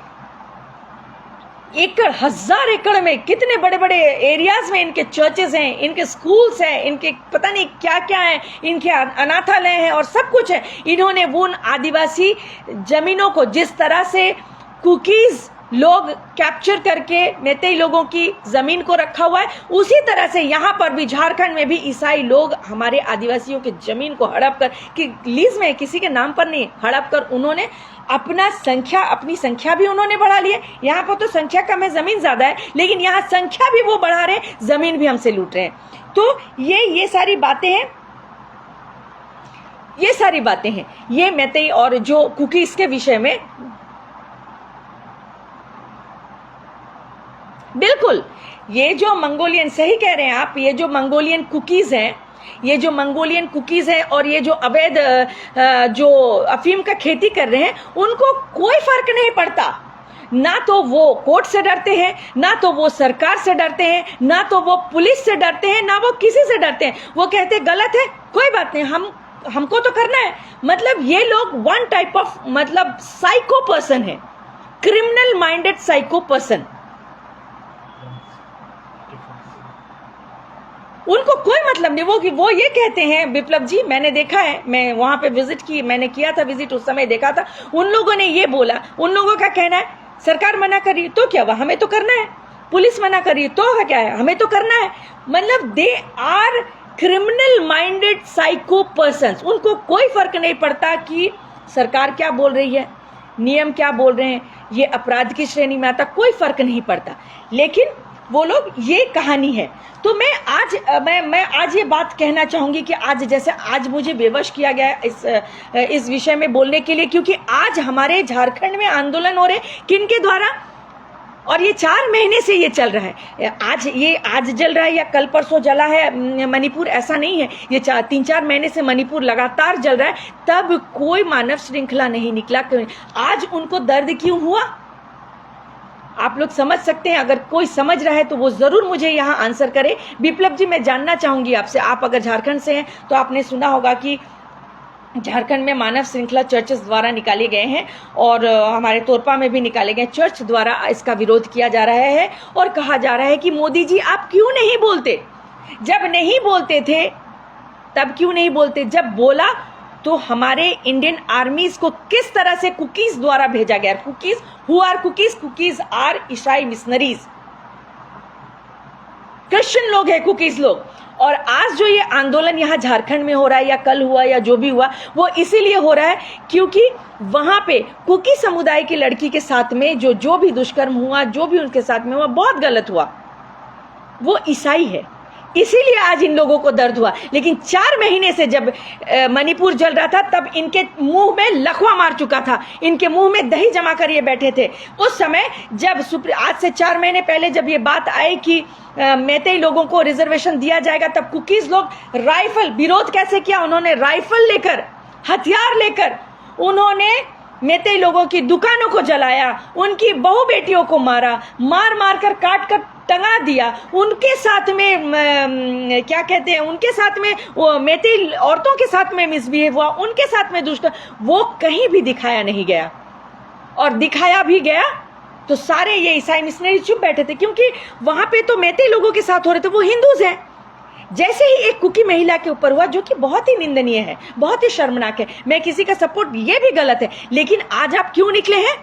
एकड़, 1000 एकड़ में कितने बड़े बड़े एरियाज में इनके चर्चेस हैं, इनके स्कूल्स हैं, इनके पता नहीं क्या क्या है, इनके अनाथालय हैं और सब कुछ है। इन्होंने वो उन आदिवासी जमीनों को जिस तरह से कुकीज लोग कैप्चर करके मेतई लोगों की जमीन को रखा हुआ है, उसी तरह से यहाँ पर भी झारखंड में भी ईसाई लोग हमारे आदिवासियों की जमीन को हड़प कर, कि लीज में किसी के नाम पर नहीं, हड़प कर उन्होंने अपनी संख्या भी उन्होंने बढ़ा ली है। यहाँ पर तो संख्या कम है, जमीन ज्यादा है, लेकिन यहाँ संख्या भी वो बढ़ा रहे हैं, जमीन भी हमसे लूट रहे हैं। तो ये सारी बातें हैं, ये मेतई और जो कुकीज के विषय में। बिल्कुल, ये जो मंगोलियन, सही कह रहे हैं आप, ये जो मंगोलियन कुकीज हैं और ये जो अवैध जो अफीम का खेती कर रहे हैं, उनको कोई फर्क नहीं पड़ता। ना तो वो कोर्ट से डरते हैं, ना तो वो सरकार से डरते हैं, ना तो वो पुलिस से डरते हैं, ना वो किसी से डरते हैं। वो कहते हैं गलत है, कोई बात नहीं, हमको तो करना है। मतलब ये लोग वन टाइप ऑफ मतलब साइको पर्सन है, क्रिमिनल माइंडेड साइको पर्सन। उनको कोई मतलब नहीं। वो ये कहते हैं, विप्लव जी, मैंने देखा है, मैं वहां पे मैंने किया था विजिट, उस समय देखा था। उन लोगों ने ये बोला, उन लोगों का कहना है सरकार मना कर रही है तो क्या हुआ, हमें तो करना है। पुलिस मना कर रही है तो क्या है, हमें तो करना है। मतलब they are criminal minded psycho persons. उनको कोई फर्क नहीं पड़ता कि सरकार क्या बोल रही है, नियम क्या बोल रहे हैं, ये अपराध की श्रेणी में आता, कोई फर्क नहीं पड़ता। लेकिन वो लोग, ये कहानी है। तो मैं आज ये बात कहना चाहूंगी कि आज मुझे बेवश किया गया इस विषय में बोलने के लिए, क्योंकि आज हमारे झारखंड में आंदोलन हो रहे, किनके द्वारा, और ये 4 महीने से ये चल रहा है। आज जल रहा है या कल परसों जला है मणिपुर, ऐसा नहीं है। ये 3-4 महीने से मणिपुर लगातार जल रहा है, तब कोई मानव श्रृंखला नहीं निकला। आज उनको दर्द क्यों हुआ, आप लोग समझ सकते हैं। अगर कोई समझ रहा है तो वो जरूर मुझे यहाँ आंसर करे। विप्लव जी, मैं जानना चाहूंगी आपसे, आप अगर झारखंड से हैं तो आपने सुना होगा कि झारखंड में मानव श्रृंखला चर्चेस द्वारा निकाले गए हैं और हमारे तोरपा में भी निकाले गए। चर्च द्वारा इसका विरोध किया जा रहा है और कहा जा रहा है कि मोदी जी आप क्यों नहीं बोलते, जब नहीं बोलते थे तब क्यों नहीं बोलते, जब बोला तो हमारे इंडियन आर्मीज को किस तरह से कुकीज द्वारा भेजा गया। Kukis, who are Kukis? Kukis are ईसाई मिशनरीज, क्रिश्चियन लोग हैं कुकीज लोग। और आज जो ये आंदोलन यहाँ झारखंड में हो रहा है या कल हुआ या जो भी हुआ, वो इसीलिए हो रहा है क्योंकि वहां पे कुकी समुदाय की लड़की के साथ में जो भी दुष्कर्म हुआ, जो भी उनके साथ में हुआ, बहुत गलत हुआ। वो ईसाई है, इसीलिए आज इन लोगों को दर्द हुआ। लेकिन 4 महीने से जब मणिपुर जल रहा था तब इनके मुंह में लकवा मार चुका था, इनके मुंह में दही जमा कर ये बैठे थे। उस समय जब आज से 4 महीने पहले जब ये बात आई कि मैतेई लोगों को रिजर्वेशन दिया जाएगा, तब कुकीज लोग राइफल, विरोध कैसे किया, उन्होंने राइफल लेकर, हथियार लेकर उन्होंने मैतेई लोगों की दुकानों को जलाया, उनकी बहू बेटियों को मारा, मार मार कर काट कर टंगा दिया। उनके साथ में क्या कहते हैं, उनके साथ में वो मैतेई औरतों के साथ में मिसबिहेव हुआ, उनके साथ में दुष्ट, वो कहीं भी दिखाया नहीं गया। और दिखाया भी गया तो सारे ये ईसाई मिशनरी चुप बैठे थे, क्योंकि वहां पे तो मैतेई लोगों के साथ हो रहे थे, वो हिंदूज हैं। जैसे ही एक कुकी महिला के ऊपर हुआ, जो कि बहुत ही निंदनीय है, बहुत ही शर्मनाक है, मैं किसी का सपोर्ट, ये भी गलत है, लेकिन आज आप क्यों निकले हैं?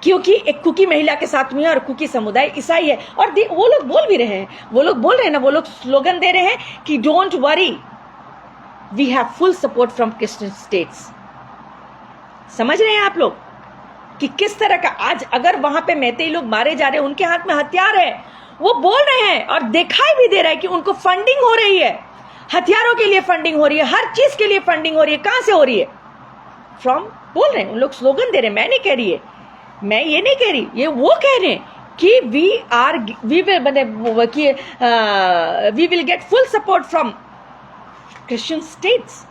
क्योंकि एक कुकी महिला के साथ में, और कुकी समुदाय ईसाई है, और वो लोग बोल भी रहे हैं, वो लोग बोल रहे हैं ना, वो लोग स्लोगन दे रहे हैं कि don't worry, we have full support from Christian states. समझ रहे हैं आप लोग कि किस तरह का आज अगर वहां पे मैतेई लोग मारे जा रहे हैं, उनके हाथ में हथियार है, वो बोल रहे हैं और दिखाई भी दे रहा है कि उनको फंडिंग हो रही है, हथियारों के लिए फंडिंग हो रही है, हर चीज के लिए फंडिंग हो रही है। कहां से हो रही है? फ्रॉम, बोल रहे हैं, उन लोग स्लोगन दे रहे हैं, मैं नहीं कह रही है, मैं ये नहीं कह रही, ये वो कह रहे हैं कि we will get full support from Christian states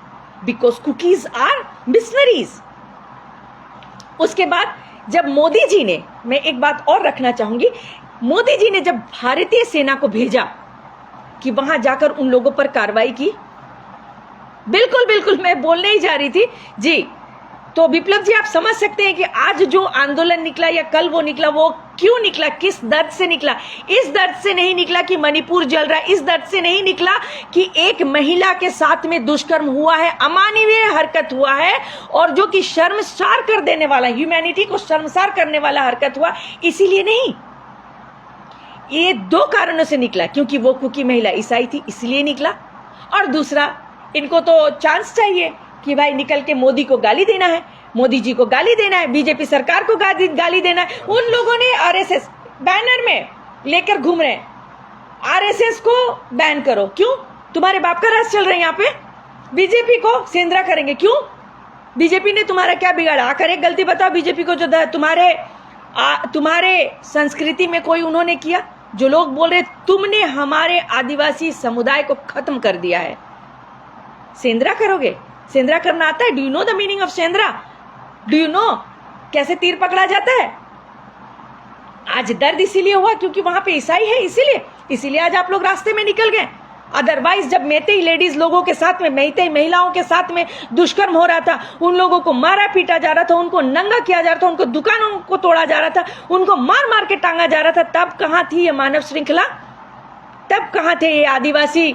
because Kukis are missionaries. उसके बाद जब मोदी जी ने, मैं एक बात और रखना चाहूंगी, मोदी जी ने जब भारतीय सेना को भेजा कि वहां जाकर उन लोगों पर कार्रवाई की, बिल्कुल बिल्कुल मैं बोलने ही जा रही थी जी। तो विप्लव जी आप समझ सकते हैं कि आज जो आंदोलन निकला या कल वो निकला, वो क्यों निकला, किस दर्द से निकला? इस दर्द से नहीं निकला कि मणिपुर जल रहा है, इस दर्द से नहीं निकला कि एक महिला के साथ में दुष्कर्म हुआ है, अमानवीय हरकत हुआ है, और जो कि शर्मसार कर देने वाला, ह्यूमैनिटी को शर्मसार करने वाला हरकत हुआ, इसीलिए नहीं। ये 2 कारणों से निकला, क्योंकि वो कुकी महिला ईसाई थी इसलिए निकला, और दूसरा इनको तो चांस चाहिए कि भाई निकल के मोदी को गाली देना है, मोदी जी को गाली देना है, बीजेपी सरकार को गाली देना है। उन लोगों ने आरएसएस बैनर में लेकर घूम रहे हैं, आरएसएस को बैन करो। क्यों? तुम्हारे बाप का राज चल रहा है यहाँ पे। बीजेपी को सेंद्रा करेंगे, क्यों? बीजेपी ने तुम्हारा क्या बिगाड़ा? आकर एक गलती बताओ बीजेपी को, जो तुम्हारे संस्कृति में कोई उन्होंने किया? जो लोग बोल रहे तुमने हमारे आदिवासी समुदाय को खत्म कर दिया है, सेंद्रा करोगे? सेंद्रा करना आता है? Do you know the meaning of Shendra? Do you know कैसे तीर पकड़ा जाता है? आज दर्द इसीलिए हुआ क्योंकि वहां पे ईसाई है, इसीलिए आज आप लोग रास्ते में निकल गए। अदरवाइज जब मैतेई लेडीज लोगों के साथ में, मैतेई महिलाओं के साथ में दुष्कर्म हो रहा था, उन लोगों को मारा पीटा जा रहा था, उनको नंगा किया जा रहा था, उनको दुकानों को तोड़ा जा रहा था, उनको मार मार के टांगा जा रहा था, तब कहां थी ये मानव श्रृंखला? तब कहां थे ये आदिवासी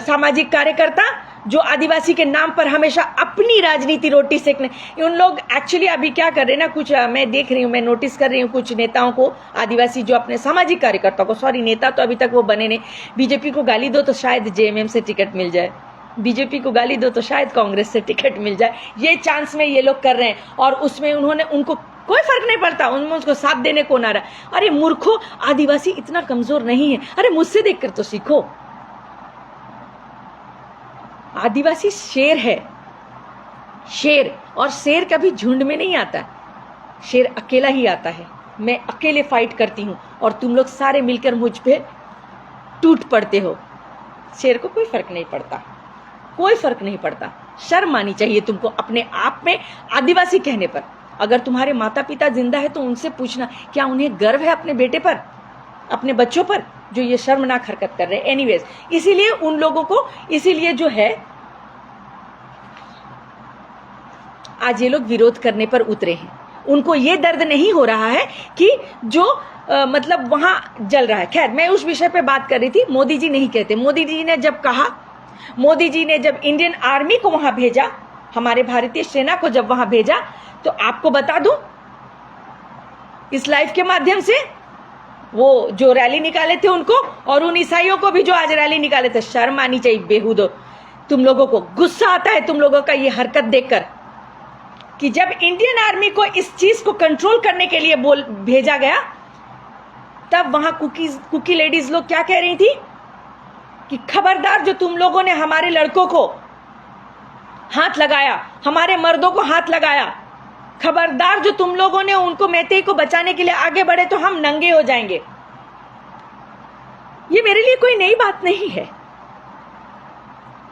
सामाजिक कार्यकर्ता जो आदिवासी के नाम पर हमेशा अपनी राजनीति रोटी सेकने? उन लोग एक्चुअली अभी क्या कर रहे हैं ना, कुछ मैं देख रही हूँ, मैं नोटिस कर रही हूँ, कुछ नेताओं को, आदिवासी जो अपने सामाजिक कार्यकर्ताओं को, सॉरी नेता तो अभी तक वो बने नहीं, बीजेपी को गाली दो तो शायद जेएमएम से टिकट मिल जाए, बीजेपी को गाली दो तो शायद कांग्रेस से टिकट मिल जाए, ये चांस में ये लोग कर रहे हैं। और उसमें उनको कोई फर्क नहीं पड़ता, उनमें उसको साथ देने को ना रहा। अरे मूर्खो, आदिवासी इतना कमजोर नहीं है, अरे मुझसे देखकर तो सीखो। आदिवासी शेर है, शेर, और शेर कभी झुंड में नहीं आता, शेर अकेला ही आता है। मैं अकेले फाइट करती हूं और तुम लोग सारे मिलकर मुझ पे टूट पड़ते हो। शेर को कोई फर्क नहीं पड़ता, कोई फर्क नहीं पड़ता। शर्म आनी चाहिए तुमको अपने आप में आदिवासी कहने पर। अगर तुम्हारे माता पिता जिंदा है तो उनसे पूछना, क्या उन्हें गर्व है अपने बेटे पर, अपने बच्चों पर, जो ये शर्मनाक हरकत कर रहे हैं? एनीवेज, इसीलिए उन लोगों को, इसीलिए जो है आज ये लोग विरोध करने पर उतरे हैं। उनको ये दर्द नहीं हो रहा है कि जो मतलब वहां जल रहा है। खैर, मैं उस विषय पे बात कर रही थी। मोदी जी नहीं कहते। मोदी जी ने जब कहा, मोदी जी ने जब इंडियन आर्मी को वहां भेजा, हमारे भारतीय सेना को जब वहां भेजा, तो आपको बता दूं इस लाइव के माध्यम से, वो जो रैली निकाले थे उनको, और उन ईसाइयों को भी जो आज रैली निकाले थे, शर्म आनी चाहिए बेहूदो। तुम लोगों को गुस्सा आता है तुम लोगों का ये हरकत देखकर कि जब इंडियन आर्मी को इस चीज को कंट्रोल करने के लिए भेजा गया, तब वहां कुकी लेडीज लोग क्या कह रही थी कि खबरदार जो तुम लोगों ने हमारे लड़कों को हाथ लगाया, हमारे मर्दों को हाथ लगाया, खबरदार जो तुम लोगों ने उनको मैतेई को बचाने के लिए आगे बढ़े तो हम नंगे हो जाएंगे। ये मेरे लिए कोई नई बात नहीं है।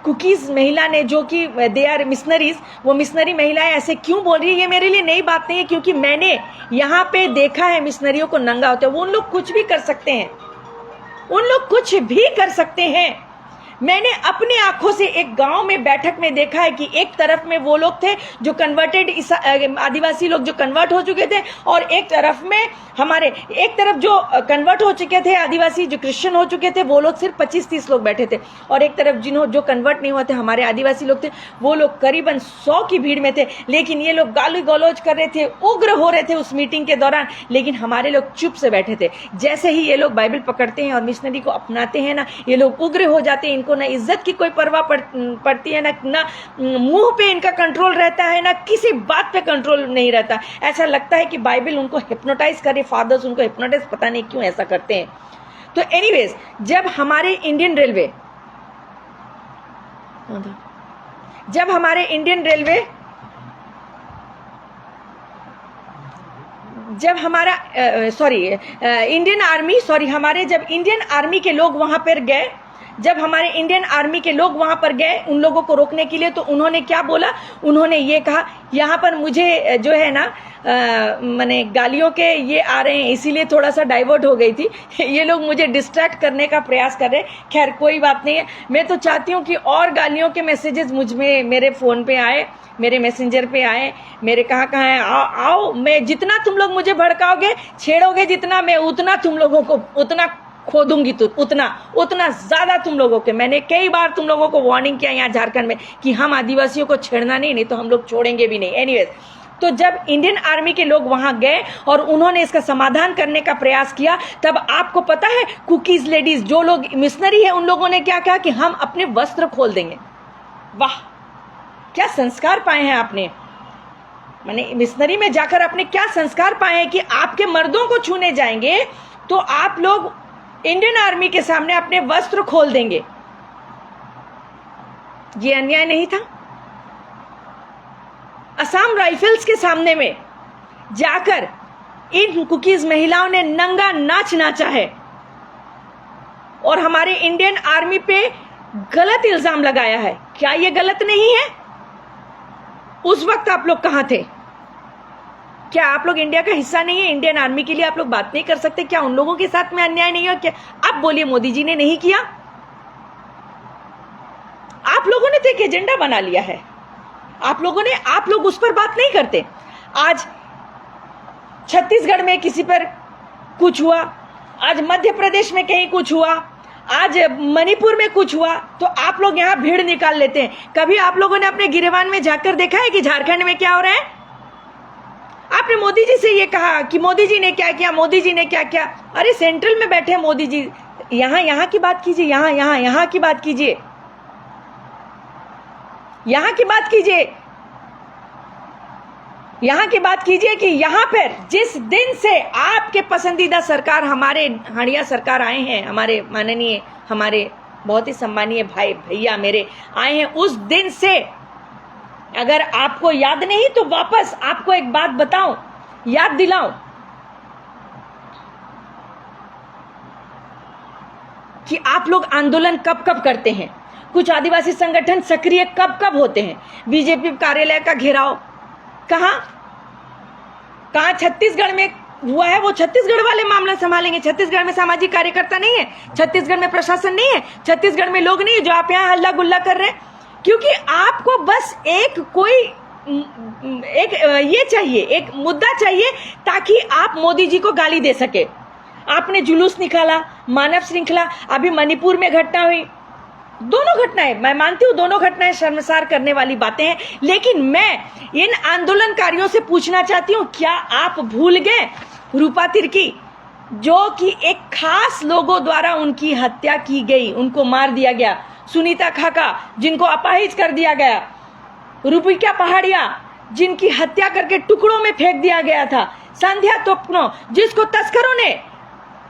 कुकीज महिला ने, जो कि दे आर मिशनरीज, वो मिशनरी महिलाएं ऐसे क्यों बोल रही है, ये मेरे लिए नई बात नहीं है, क्योंकि मैंने यहाँ पे देखा है मिशनरियों को नंगा होते। वो उन लोग कुछ भी कर सकते हैं, उन लोग कुछ भी कर सकते हैं। मैंने अपनी आंखों से एक गांव में बैठक में देखा है कि एक तरफ में वो लोग थे जो कन्वर्टेड आदिवासी लोग जो कन्वर्ट हो चुके थे, और एक तरफ में हमारे एक तरफ जो कन्वर्ट हो चुके थे आदिवासी जो क्रिश्चियन हो चुके थे, वो लोग सिर्फ 25-30 लोग बैठे थे, और एक तरफ जो कन्वर्ट नहीं हुए थे हमारे आदिवासी लोग थे, वो लोग करीबन 100 की भीड़ में थे। लेकिन ये लोग गाली गलौज कर रहे थे, उग्र हो रहे थे उस मीटिंग के दौरान, लेकिन हमारे लोग चुप से बैठे थे। जैसे ही ये लोग बाइबल पकड़ते हैं और मिशनरी को अपनाते हैं ना, ये लोग उग्र हो जाते हैं। इनको ना इज्जत की कोई परवाह पड़ती है, ना मुंह पे इनका कंट्रोल रहता है, ना किसी बात पे कंट्रोल नहीं रहता। ऐसा लगता है कि बाइबल उनको हिप्नोटाइज करे, फादर्स उनको हिप्नोटाइज, पता नहीं क्यों ऐसा करते हैं। तो एनीवेज, जब हमारे इंडियन रेलवे जब इंडियन आर्मी के लोग वहां पर गए, उन लोगों को रोकने के लिए, तो उन्होंने क्या बोला, उन्होंने ये कहा, यहाँ पर मुझे जो है ना माने गालियों के ये आ रहे हैं, इसीलिए थोड़ा सा डाइवर्ट हो गई थी। ये लोग मुझे डिस्ट्रैक्ट करने का प्रयास कर रहे हैं। खैर कोई बात नहीं है, मैं तो चाहती हूँ कि और गालियों के मैसेजेस मेरे फ़ोन पे आए, मेरे मैसेंजर पे आए, मेरे कहाँ है, आओ, मैं जितना तुम लोग मुझे भड़काओगे, छेड़ोगे जितना, मैं उतना तुम लोगों को उतना खो दूंगी, तो उतना ज्यादा तुम लोगों के। मैंने कई बार तुम लोगों को वार्निंग किया यहाँ झारखंड में कि हम आदिवासियों को छेड़ना नहीं तो हम लोग छोड़ेंगे भी नहीं। एनीवेज, तो जब इंडियन आर्मी के लोग वहां गए और उन्होंने इसका समाधान करने का प्रयास किया, तब आपको पता है कुकीज लेडीज जो लोग मिशनरी है, उन लोगों ने क्या कहा कि हम अपने वस्त्र खोल देंगे। वाह, क्या संस्कार पाए हैं आपने, माने मिशनरी में जाकर आपने क्या संस्कार पाए हैं कि आपके मर्दों को छूने जाएंगे तो आप लोग इंडियन आर्मी के सामने अपने वस्त्र खोल देंगे। ये अन्याय नहीं था? असम राइफल्स के सामने में जाकर इन कुकीज महिलाओं ने नंगा नाच नाचा है और हमारे इंडियन आर्मी पे गलत इल्जाम लगाया है। क्या ये गलत नहीं है? उस वक्त आप लोग कहां थे? क्या आप लोग इंडिया का हिस्सा नहीं है? इंडियन आर्मी के लिए आप लोग बात नहीं कर सकते? क्या उन लोगों के साथ में अन्याय नहीं हो? क्या आप बोलिए मोदी जी ने नहीं किया? आप लोगों ने तो एक एजेंडा बना लिया है, आप लोग उस पर बात नहीं करते। आज छत्तीसगढ़ में किसी पर कुछ हुआ, आज मध्य प्रदेश में कहीं कुछ हुआ, आज मणिपुर में कुछ हुआ, तो आप लोग यहाँ भीड़ निकाल लेते हैं। कभी आप लोगों ने अपने गिरेबान में जाकर देखा है कि झारखंड में क्या हो रहा है? आपने मोदी जी से ये कहा कि मोदी जी ने क्या किया, मोदी जी ने क्या किया। अरे सेंट्रल में बैठे मोदी जी, यहाँ की बात कीजिए, यहाँ की बात कीजिए, यहाँ की बात कीजिए कि यहाँ पर जिस दिन से आपके पसंदीदा सरकार, हमारे हाड़िया सरकार आए हैं, हमारे माननीय, हमारे बहुत ही सम्मानीय भैया मेरे आए हैं, उस दिन से, अगर आपको याद नहीं तो वापस आपको एक बात बताऊं, याद दिलाऊं कि आप लोग आंदोलन कब कब करते हैं, कुछ आदिवासी संगठन सक्रिय कब कब होते हैं। बीजेपी कार्यालय का घेराव कहां छत्तीसगढ़ में हुआ है, वो छत्तीसगढ़ वाले मामला संभालेंगे। छत्तीसगढ़ में सामाजिक कार्यकर्ता नहीं है, छत्तीसगढ़ में प्रशासन नहीं है, छत्तीसगढ़ में लोग नहीं है जो आप यहाँ हल्ला गुल्ला कर रहे हैं, क्योंकि आपको बस एक ये चाहिए, एक मुद्दा चाहिए ताकि आप मोदी जी को गाली दे सके। आपने जुलूस निकाला, मानव श्रृंखला, अभी मणिपुर में घटना हुई, दोनों घटनाएं, मैं मानती हूं दोनों घटनाएं शर्मसार करने वाली बातें हैं, लेकिन मैं इन आंदोलनकारियों से पूछना चाहती हूं, क्या आप भूल गए रूपा तिर्की, जो कि एक खास लोगों द्वारा उनकी हत्या की गई, उनको मार दिया गया, सुनीता खाका जिनको अपाहिज कर दिया गया, रूपिका पहाड़िया जिनकी हत्या करके टुकड़ों में फेंक दिया गया था, संध्या तोपनो जिसको तस्करों ने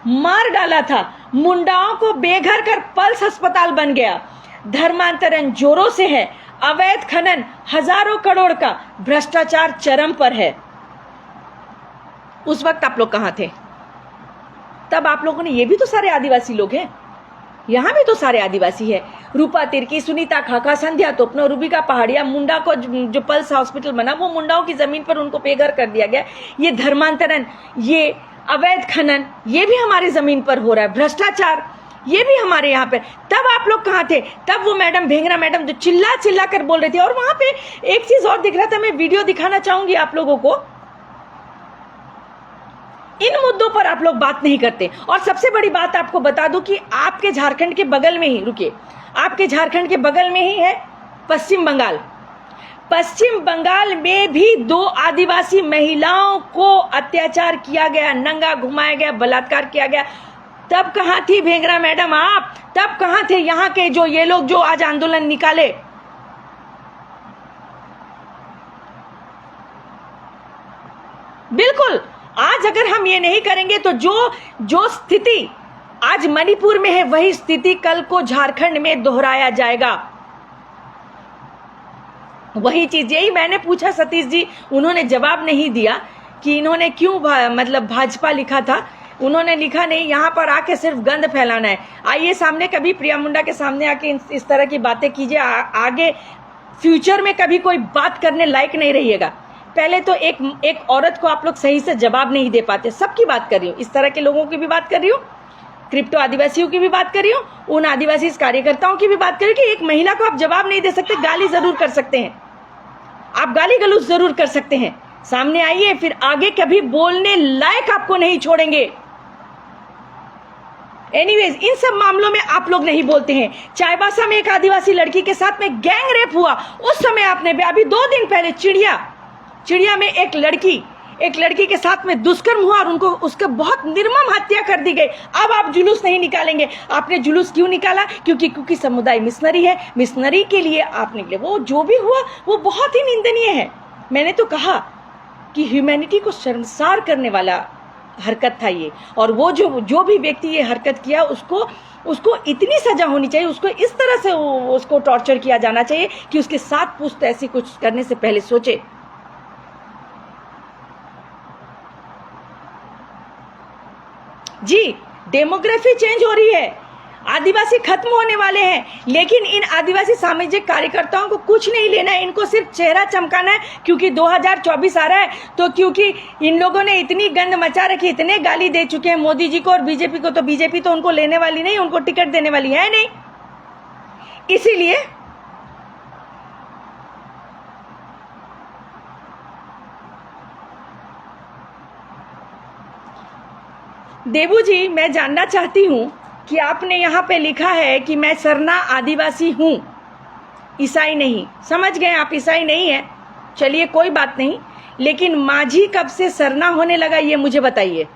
मार डाला था, मुंडाओं को बेघर कर पल्स अस्पताल बन गया, धर्मांतरण जोरों से है, अवैध खनन हजारों करोड़ का, भ्रष्टाचार चरम पर है। उस वक्त आप लोग कहां थे? तब आप लोगों ने, ये भी तो सारे आदिवासी लोग हैं, यहां भी तो सारे आदिवासी है। रूपा तिर्की, सुनीता खाका, संध्या तोपनो, रूबिका पहाड़िया, मुंडा को जो पल्स हॉस्पिटल बना वो मुंडाओं की जमीन पर उनको बेघर कर दिया गया। ये धर्मांतरण, ये अवैध खनन, ये भी हमारी जमीन पर हो रहा है। भ्रष्टाचार, ये भी हमारे यहाँ पे। तब आप लोग कहाँ थे? तब वो मैडम, भेंगरा मैडम, जो चिल्ला चिल्ला कर बोल रही थी। और वहां पे एक चीज और दिख रहा था, मैं वीडियो दिखाना चाहूंगी आप लोगों को। इन मुद्दों पर आप लोग बात नहीं करते। और सबसे बड़ी बात आपको बता दूं कि आपके झारखंड के बगल में ही, रुकिए, आपके झारखंड के बगल में ही है पश्चिम बंगाल। पश्चिम बंगाल में भी 2 आदिवासी महिलाओं को अत्याचार किया गया, नंगा घुमाया गया, बलात्कार किया गया। तब कहां थी भेंगरा मैडम आप? तब कहां थे यहाँ के जो ये लोग जो आज आंदोलन निकाले? बिल्कुल, आज अगर हम ये नहीं करेंगे तो जो स्थिति आज मणिपुर में है वही स्थिति कल को झारखंड में दोहराया जाएगा। वही चीज, यही मैंने पूछा सतीश जी, उन्होंने जवाब नहीं दिया कि इन्होंने क्यों मतलब भाजपा लिखा था। उन्होंने लिखा नहीं, यहाँ पर आके सिर्फ गंद फैलाना है। आइए सामने कभी प्रिया मुंडा के सामने आके इस तरह की बातें कीजिए। आगे फ्यूचर में कभी कोई बात करने लायक नहीं रहिएगा। पहले तो एक औरत को आप लोग सही से जवाब नहीं दे पाते। सबकी बात कर रही हूँ, इस तरह के लोगों की भी बात कर रही हूँ, क्रिप्टो आदिवासियों की भी बात कर रही हूँ, उन आदिवासी कार्यकर्ताओं की भी बात कर रही हूँ कि एक महिला को आप जवाब नहीं दे सकते। गाली जरूर कर सकते हैं आप, गाली गलौज जरूर कर सकते हैं। सामने आइए, फिर आगे कभी बोलने लायक आपको नहीं छोड़ेंगे। एनीवेज, इन सब मामलों में आप लोग नहीं बोलते हैं। चाईबासा में एक आदिवासी लड़की के साथ में गैंग रेप हुआ, उस समय आपने, अभी 2 दिन पहले चिड़िया में एक लड़की के साथ में दुष्कर्म हुआ और उनको उसके बहुत निर्मम हत्या कर दी गई। अब आप जुलूस नहीं निकालेंगे। आपने जुलूस क्यों निकाला? क्योंकि समुदाय मिशनरी है, मिशनरी के लिए आप निकले। वो जो भी हुआ वो बहुत ही निंदनीय है। मैंने तो कहा कि ह्यूमैनिटी को शर्मसार करने वाला हरकत था ये। और वो जो भी व्यक्ति ये हरकत किया उसको इतनी सजा होनी चाहिए, उसको इस तरह से उसको टॉर्चर किया जाना चाहिए कि उसके साथ पुश्त ऐसी कुछ करने से पहले सोचे। जी, डेमोग्राफी चेंज हो रही है, आदिवासी खत्म होने वाले हैं, लेकिन इन आदिवासी सामाजिक कार्यकर्ताओं को कुछ नहीं लेना है। इनको सिर्फ चेहरा चमकाना है क्योंकि 2024 आ रहा है। तो क्योंकि इन लोगों ने इतनी गंद मचा रखी, इतने गाली दे चुके हैं मोदी जी को और बीजेपी को, तो बीजेपी तो उनको लेने वाली नहीं, उनको टिकट देने वाली है नहीं। इसीलिए देबू जी, मैं जानना चाहती हूं कि आपने यहाँ पे लिखा है कि मैं सरना आदिवासी हूं, ईसाई नहीं। समझ गए आप, ईसाई नहीं है, चलिए कोई बात नहीं। लेकिन माझी कब से सरना होने लगा ये मुझे बताइए।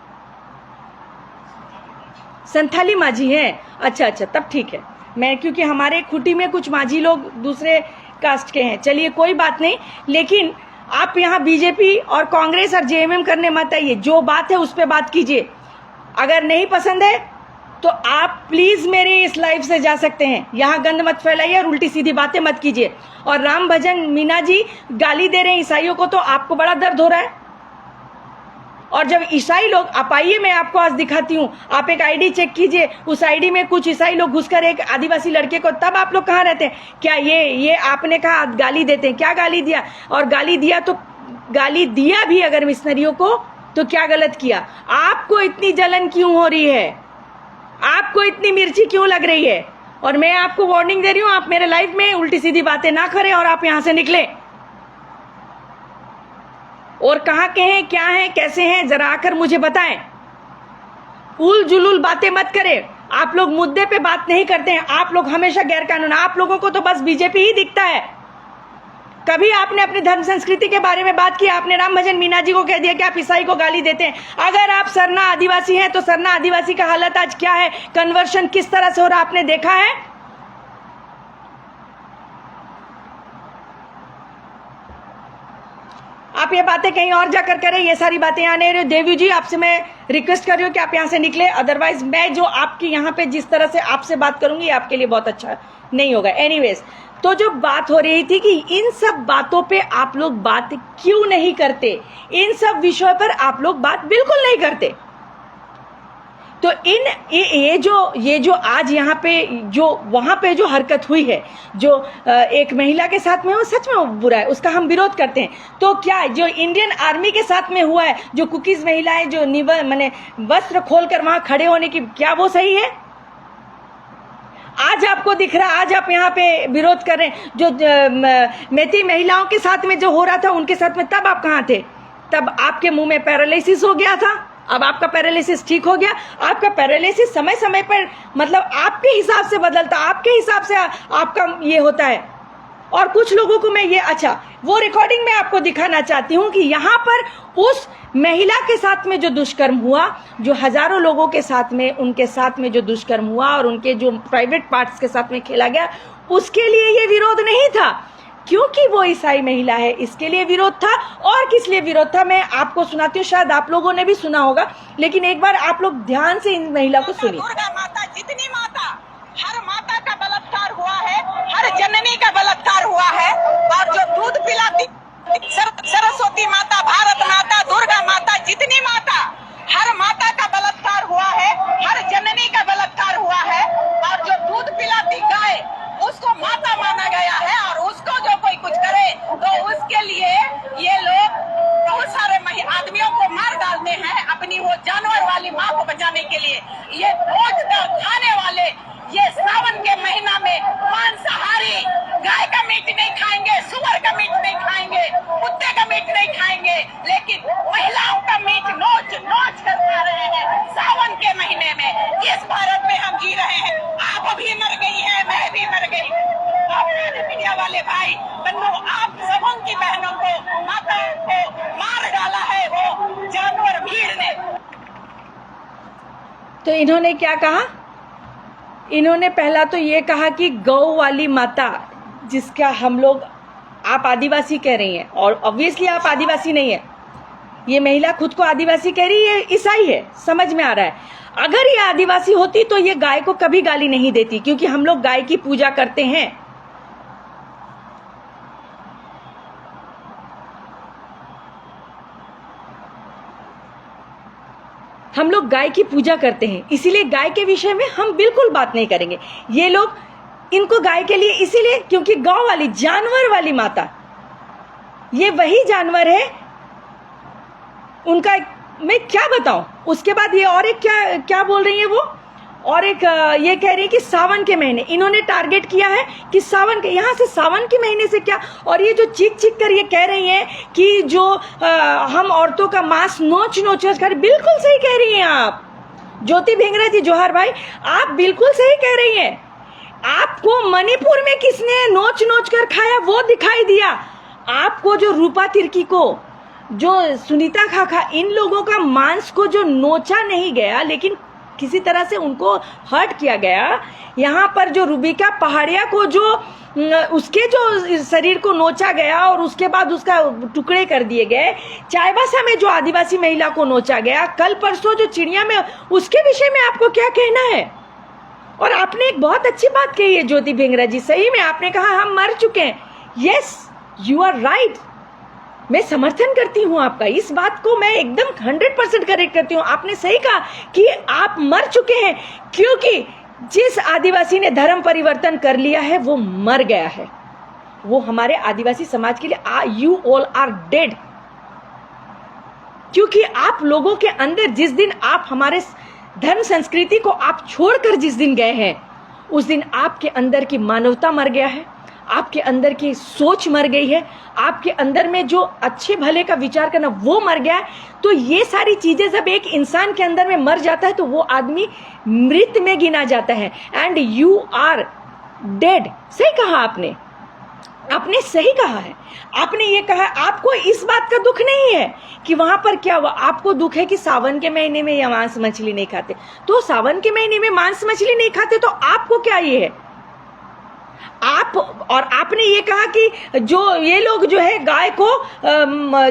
संथाली माझी है? अच्छा, तब ठीक है। मैं, क्योंकि हमारे खुटी में कुछ माझी लोग दूसरे कास्ट के हैं, चलिए कोई बात नहीं। लेकिन आप यहाँ बीजेपी और कांग्रेस और जेएमएम करने मत आइए। जो बात है उस पर बात कीजिए। अगर नहीं पसंद है तो आप प्लीज मेरे इस लाइव से जा सकते हैं। यहाँ गंद मत फैलाइए और उल्टी सीधी बातें मत कीजिए। और राम भजन मीना जी गाली दे रहे हैं ईसाइयों को, तो आपको बड़ा दर्द हो रहा है। और जब ईसाई लोग, आप आइए, मैं आपको आज दिखाती हूँ, आप एक आईडी चेक कीजिए, उस आईडी में कुछ ईसाई लोग घुसकर एक आदिवासी लड़के को, तब आप लोग कहाँ रहते हैं? क्या ये आपने कहा गाली देते हैं? क्या गाली दिया? और गाली दिया तो गाली दिया भी अगर मिशनरियों को, तो क्या गलत किया? आपको इतनी जलन क्यों हो रही है? आपको इतनी मिर्ची क्यों लग रही है? और मैं आपको वार्निंग दे रही हूं, आप मेरे लाइफ में उल्टी सीधी बातें ना करें और आप यहां से निकले। और कहां के हैं, क्या हैं, कैसे हैं, जरा आकर मुझे बताएं। उल जुलूल बातें मत करें। आप लोग मुद्दे पे बात नहीं करते हैं। आप लोग हमेशा गैर कानून, आप लोगों को तो बस बीजेपी ही दिखता है। कभी आपने अपनी धर्म संस्कृति के बारे में बात की? आपने राम भजन मीना जी को कह दिया कि आप ईसाई को गाली देते हैं। अगर आप सरना आदिवासी हैं तो सरना आदिवासी का हालत आज क्या है, कन्वर्शन किस तरह से हो रहा, आपने देखा है? आप ये बातें कहीं और जाकर करें, ये सारी बातें यहाँ नहीं रही। देवी जी, आपसे मैं रिक्वेस्ट कर रही हूँ कि आप यहाँ से निकले, अदरवाइज मैं जो आपकी यहाँ पे जिस तरह से आपसे बात करूंगी आपके लिए बहुत अच्छा नहीं होगा। एनीवेज, तो जो बात हो रही थी कि इन सब बातों पे आप लोग बात क्यों नहीं करते, इन सब विषयों पर आप लोग बात बिल्कुल नहीं करते। तो ये जो आज यहाँ पे जो वहां पे जो हरकत हुई है, जो एक महिला के साथ में, वो सच में वो बुरा है, उसका हम विरोध करते हैं। तो क्या जो इंडियन आर्मी के साथ में हुआ है, जो कुकीज महिलाएं जो माने वस्त्र खोलकर वहां खड़े होने की, क्या वो सही है? आज आपको दिख रहा, आज आप यहाँ पे विरोध कर रहे हैं। जो मैती महिलाओं के साथ में जो हो रहा था उनके साथ में, तब आप कहाँ थे? तब आपके मुंह में पैरालिसिस हो गया था। अब आपका पैरालिसिस ठीक हो गया। आपका पैरालिसिस समय समय पर मतलब आपके हिसाब से बदलता, आपके हिसाब से आपका ये होता है। और कुछ लोगों को मैं ये, अच्छा वो रिकॉर्डिंग में आपको दिखाना चाहती हूँ कि यहाँ पर उस महिला के साथ में जो दुष्कर्म हुआ, जो हजारों लोगों के साथ में, उनके साथ में जो दुष्कर्म हुआ और उनके जो प्राइवेट पार्ट्स के साथ में खेला गया, उसके लिए ये विरोध नहीं था क्योंकि वो ईसाई महिला है, इसके लिए विरोध था। और किस लिए विरोध था मैं आपको सुनाती हूँ, शायद आप लोगों ने भी सुना होगा, लेकिन एक बार आप लोग ध्यान से इन महिला को सुनिए। दुर्गा माता जितनी माता, हर माता का बलात्कार हुआ है, हर जननी का बलात्कार हुआ है। और जो दूध पिलाती सरस्वती माता, भारत माता, दुर्गा माता, जितनी माता, हर माता का बलात्कार हुआ है, हर जननी का बलात्कार हुआ है। और जो दूध पिलाती गाय, उसको माता माना गया है। और उसको जो कोई कुछ करे तो उसके लिए ये लोग बहुत सारे आदमियों को मार डालते हैं अपनी वो जानवर वाली माँ को बचाने के लिए। ये रोज का खाने वाले, ये सावन के महीना में मांसाहारी, गाय का मीट नहीं खाएंगे, सुअर का मीट नहीं खाएंगे, कुत्ते का मीट नहीं खाएंगे, लेकिन महिलाओं का मीट नोच नोच कर खा रहे हैं सावन के महीने में। इस भारत में हम जी रहे हैं। आप भी मर गई हैं, मैं भी मर गई। मीडिया वाले भाई बंधु, आप सबों की बहनों को, माताओं को मार डाला है वो जानवर भीड़ ने। तो इन्होंने क्या कहा? इन्होंने पहला तो ये कहा कि गौ वाली माता, जिसका हम लोग, आप आदिवासी कह रही हैं और ऑब्वियसली आप आदिवासी नहीं है। ये महिला खुद को आदिवासी कह रही है, ईसाई है, समझ में आ रहा है। अगर ये आदिवासी होती तो ये गाय को कभी गाली नहीं देती, क्योंकि हम लोग गाय की पूजा करते हैं। हम लोग गाय की पूजा करते हैं, इसीलिए गाय के विषय में हम बिल्कुल बात नहीं करेंगे। ये लोग इनको गाय के लिए इसीलिए क्योंकि गौ वाली, जानवर वाली माता, ये वही जानवर है उनका। मैं क्या बताऊं। उसके बाद ये और एक क्या बोल रही है वो, और एक ये कह रही है कि सावन के महीने इन्होंने टारगेट किया है कि सावन के, यहाँ से सावन के महीने से क्या। और ये जो चीख चीख कर ये कह रही हैं कि जो हम औरतों का मांस नोच नोच कर, बिल्कुल सही कह रही हैं आप ज्योति भिंगरा जी, जोहार भाई, आप बिल्कुल सही कह रही हैं। आपको मणिपुर में किसने नोच नोच कर खाया वो दिखाई दिया। आपको जो रूपा तिर्की को, जो सुनीता खाखा, इन लोगों का मांस को जो नोचा नहीं गया, लेकिन किसी तरह से उनको हर्ट किया गया। यहाँ पर जो रूबिका पहाड़िया को जो उसके जो शरीर को नोचा गया और उसके बाद उसका टुकड़े कर दिए गए। चाईबासा में जो आदिवासी महिला को नोचा गया, कल परसों जो चिड़िया में, उसके विषय में आपको क्या कहना है? और आपने एक बहुत अच्छी बात कही है ज्योति भिंगरा जी, सही में आपने कहा हम मर चुके हैं। यस, यू आर राइट, मैं समर्थन करती हूँ आपका, इस बात को मैं एकदम 100% करेक्ट करती हूँ। आपने सही कहा कि आप मर चुके हैं, क्योंकि जिस आदिवासी ने धर्म परिवर्तन कर लिया है वो मर गया है। वो हमारे आदिवासी समाज के लिए यू ऑल आर डेड। क्योंकि आप लोगों के अंदर जिस दिन आप हमारे धर्म संस्कृति को आप छोड़कर जिस दिन गए हैं, उस दिन आपके अंदर की मानवता मर गया है, आपके अंदर की सोच मर गई है, आपके अंदर में जो अच्छे भले का विचार करना वो मर गया है। तो ये सारी चीजें जब एक इंसान के अंदर में मर जाता है तो वो आदमी मृत में गिना जाता है। And you are dead. सही कहा आपने, आपने सही कहा है। आपने ये कहा, आपको इस बात का दुख नहीं है कि वहां पर क्या हुआ, आपको दुख है कि सावन के महीने में या मांस मछली नहीं खाते। तो सावन के महीने में मांस मछली नहीं खाते तो आपको क्या ये है? आप और आपने ये कहा कि जो ये लोग जो है गाय को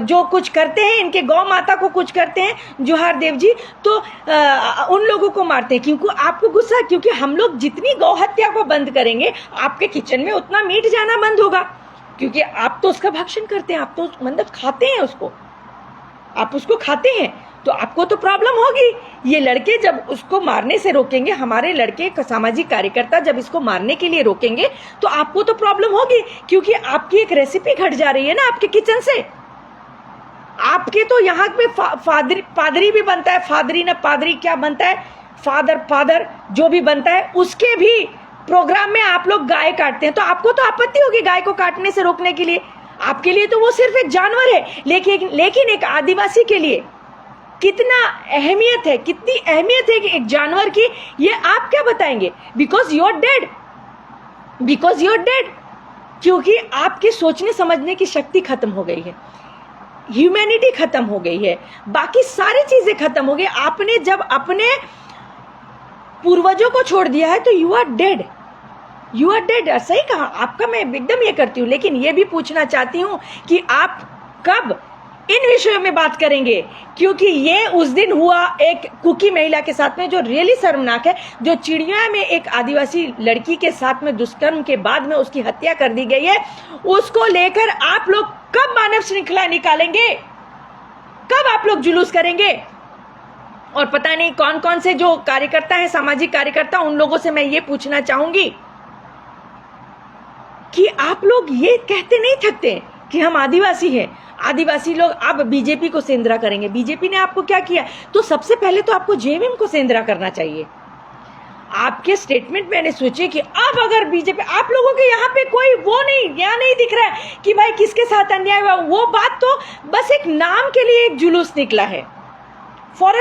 जो कुछ करते हैं, इनके गौ माता को कुछ करते हैं जोहार देव जी, तो उन लोगों को मारते हैं क्योंकि आपको गुस्सा, क्योंकि हम लोग जितनी गौ हत्या को बंद करेंगे आपके किचन में उतना मीट जाना बंद होगा, क्योंकि आप तो उसका भक्षण करते हैं, आप तो मतलब खाते हैं उसको, आप उसको खाते हैं, तो आपको तो प्रॉब्लम होगी। ये लड़के जब उसको मारने से रोकेंगे, हमारे लड़के सामाजिक कार्यकर्ता जब इसको मारने के लिए रोकेंगे तो आपको तो प्रॉब्लम होगी, क्योंकि आपकी एक रेसिपी घट जा रही है ना आपके किचन से। आपके तो यहाँ पे पादरी भी बनता है, फादरी ना पादरी क्या बनता है, फादर जो भी बनता है, उसके भी प्रोग्राम में आप लोग गाय काटते हैं, तो आपको तो आपत्ति होगी गाय को काटने से रोकने के लिए। आपके लिए तो वो सिर्फ एक जानवर है, लेकिन एक आदिवासी के लिए कितना अहमियत है, कितनी अहमियत है कि एक जानवर की, ये आप क्या बताएंगे? बिकॉज यू आर डेड, क्योंकि आपके सोचने समझने की शक्ति खत्म हो गई है, ह्यूमैनिटी खत्म हो गई है, बाकी सारी चीजें खत्म हो गई। आपने जब अपने पूर्वजों को छोड़ दिया है तो यू आर डेड। सही कहा आपका, मैं एकदम ये करती हूँ, लेकिन ये भी पूछना चाहती हूँ कि आप कब इन विषयों में बात करेंगे, क्योंकि ये उस दिन हुआ एक कुकी महिला के साथ में जो रियली शर्मनाक है, जो चिड़िया में एक आदिवासी लड़की के साथ में दुष्कर्म के बाद में उसकी हत्या कर दी गई है। उसको लेकर आप लोग कब मानव श्रृंखला निकालेंगे, कब आप लोग जुलूस करेंगे? और पता नहीं कौन कौन से जो कार्यकर्ता हैं, सामाजिक कार्यकर्ता, उन लोगों से मैं ये पूछना चाहूंगी कि आप लोग ये कहते नहीं थकते कि हम आदिवासी हैं। आदिवासी लोग अब बीजेपी को सेंधरा करेंगे। बीजेपी ने आपको क्या किया? तो सबसे पहले तो आपको जेएमएम को सेंधरा करना चाहिए। आपके स्टेटमेंट मैंने सोचे कि अब अगर बीजेपी, आप लोगों के यहाँ पे कोई वो नहीं, यहाँ नहीं दिख रहा है कि भाई किसके साथ अन्याय हुआ, वो बात तो बस एक नाम के लिए एक जुलूस निकला है, फॉर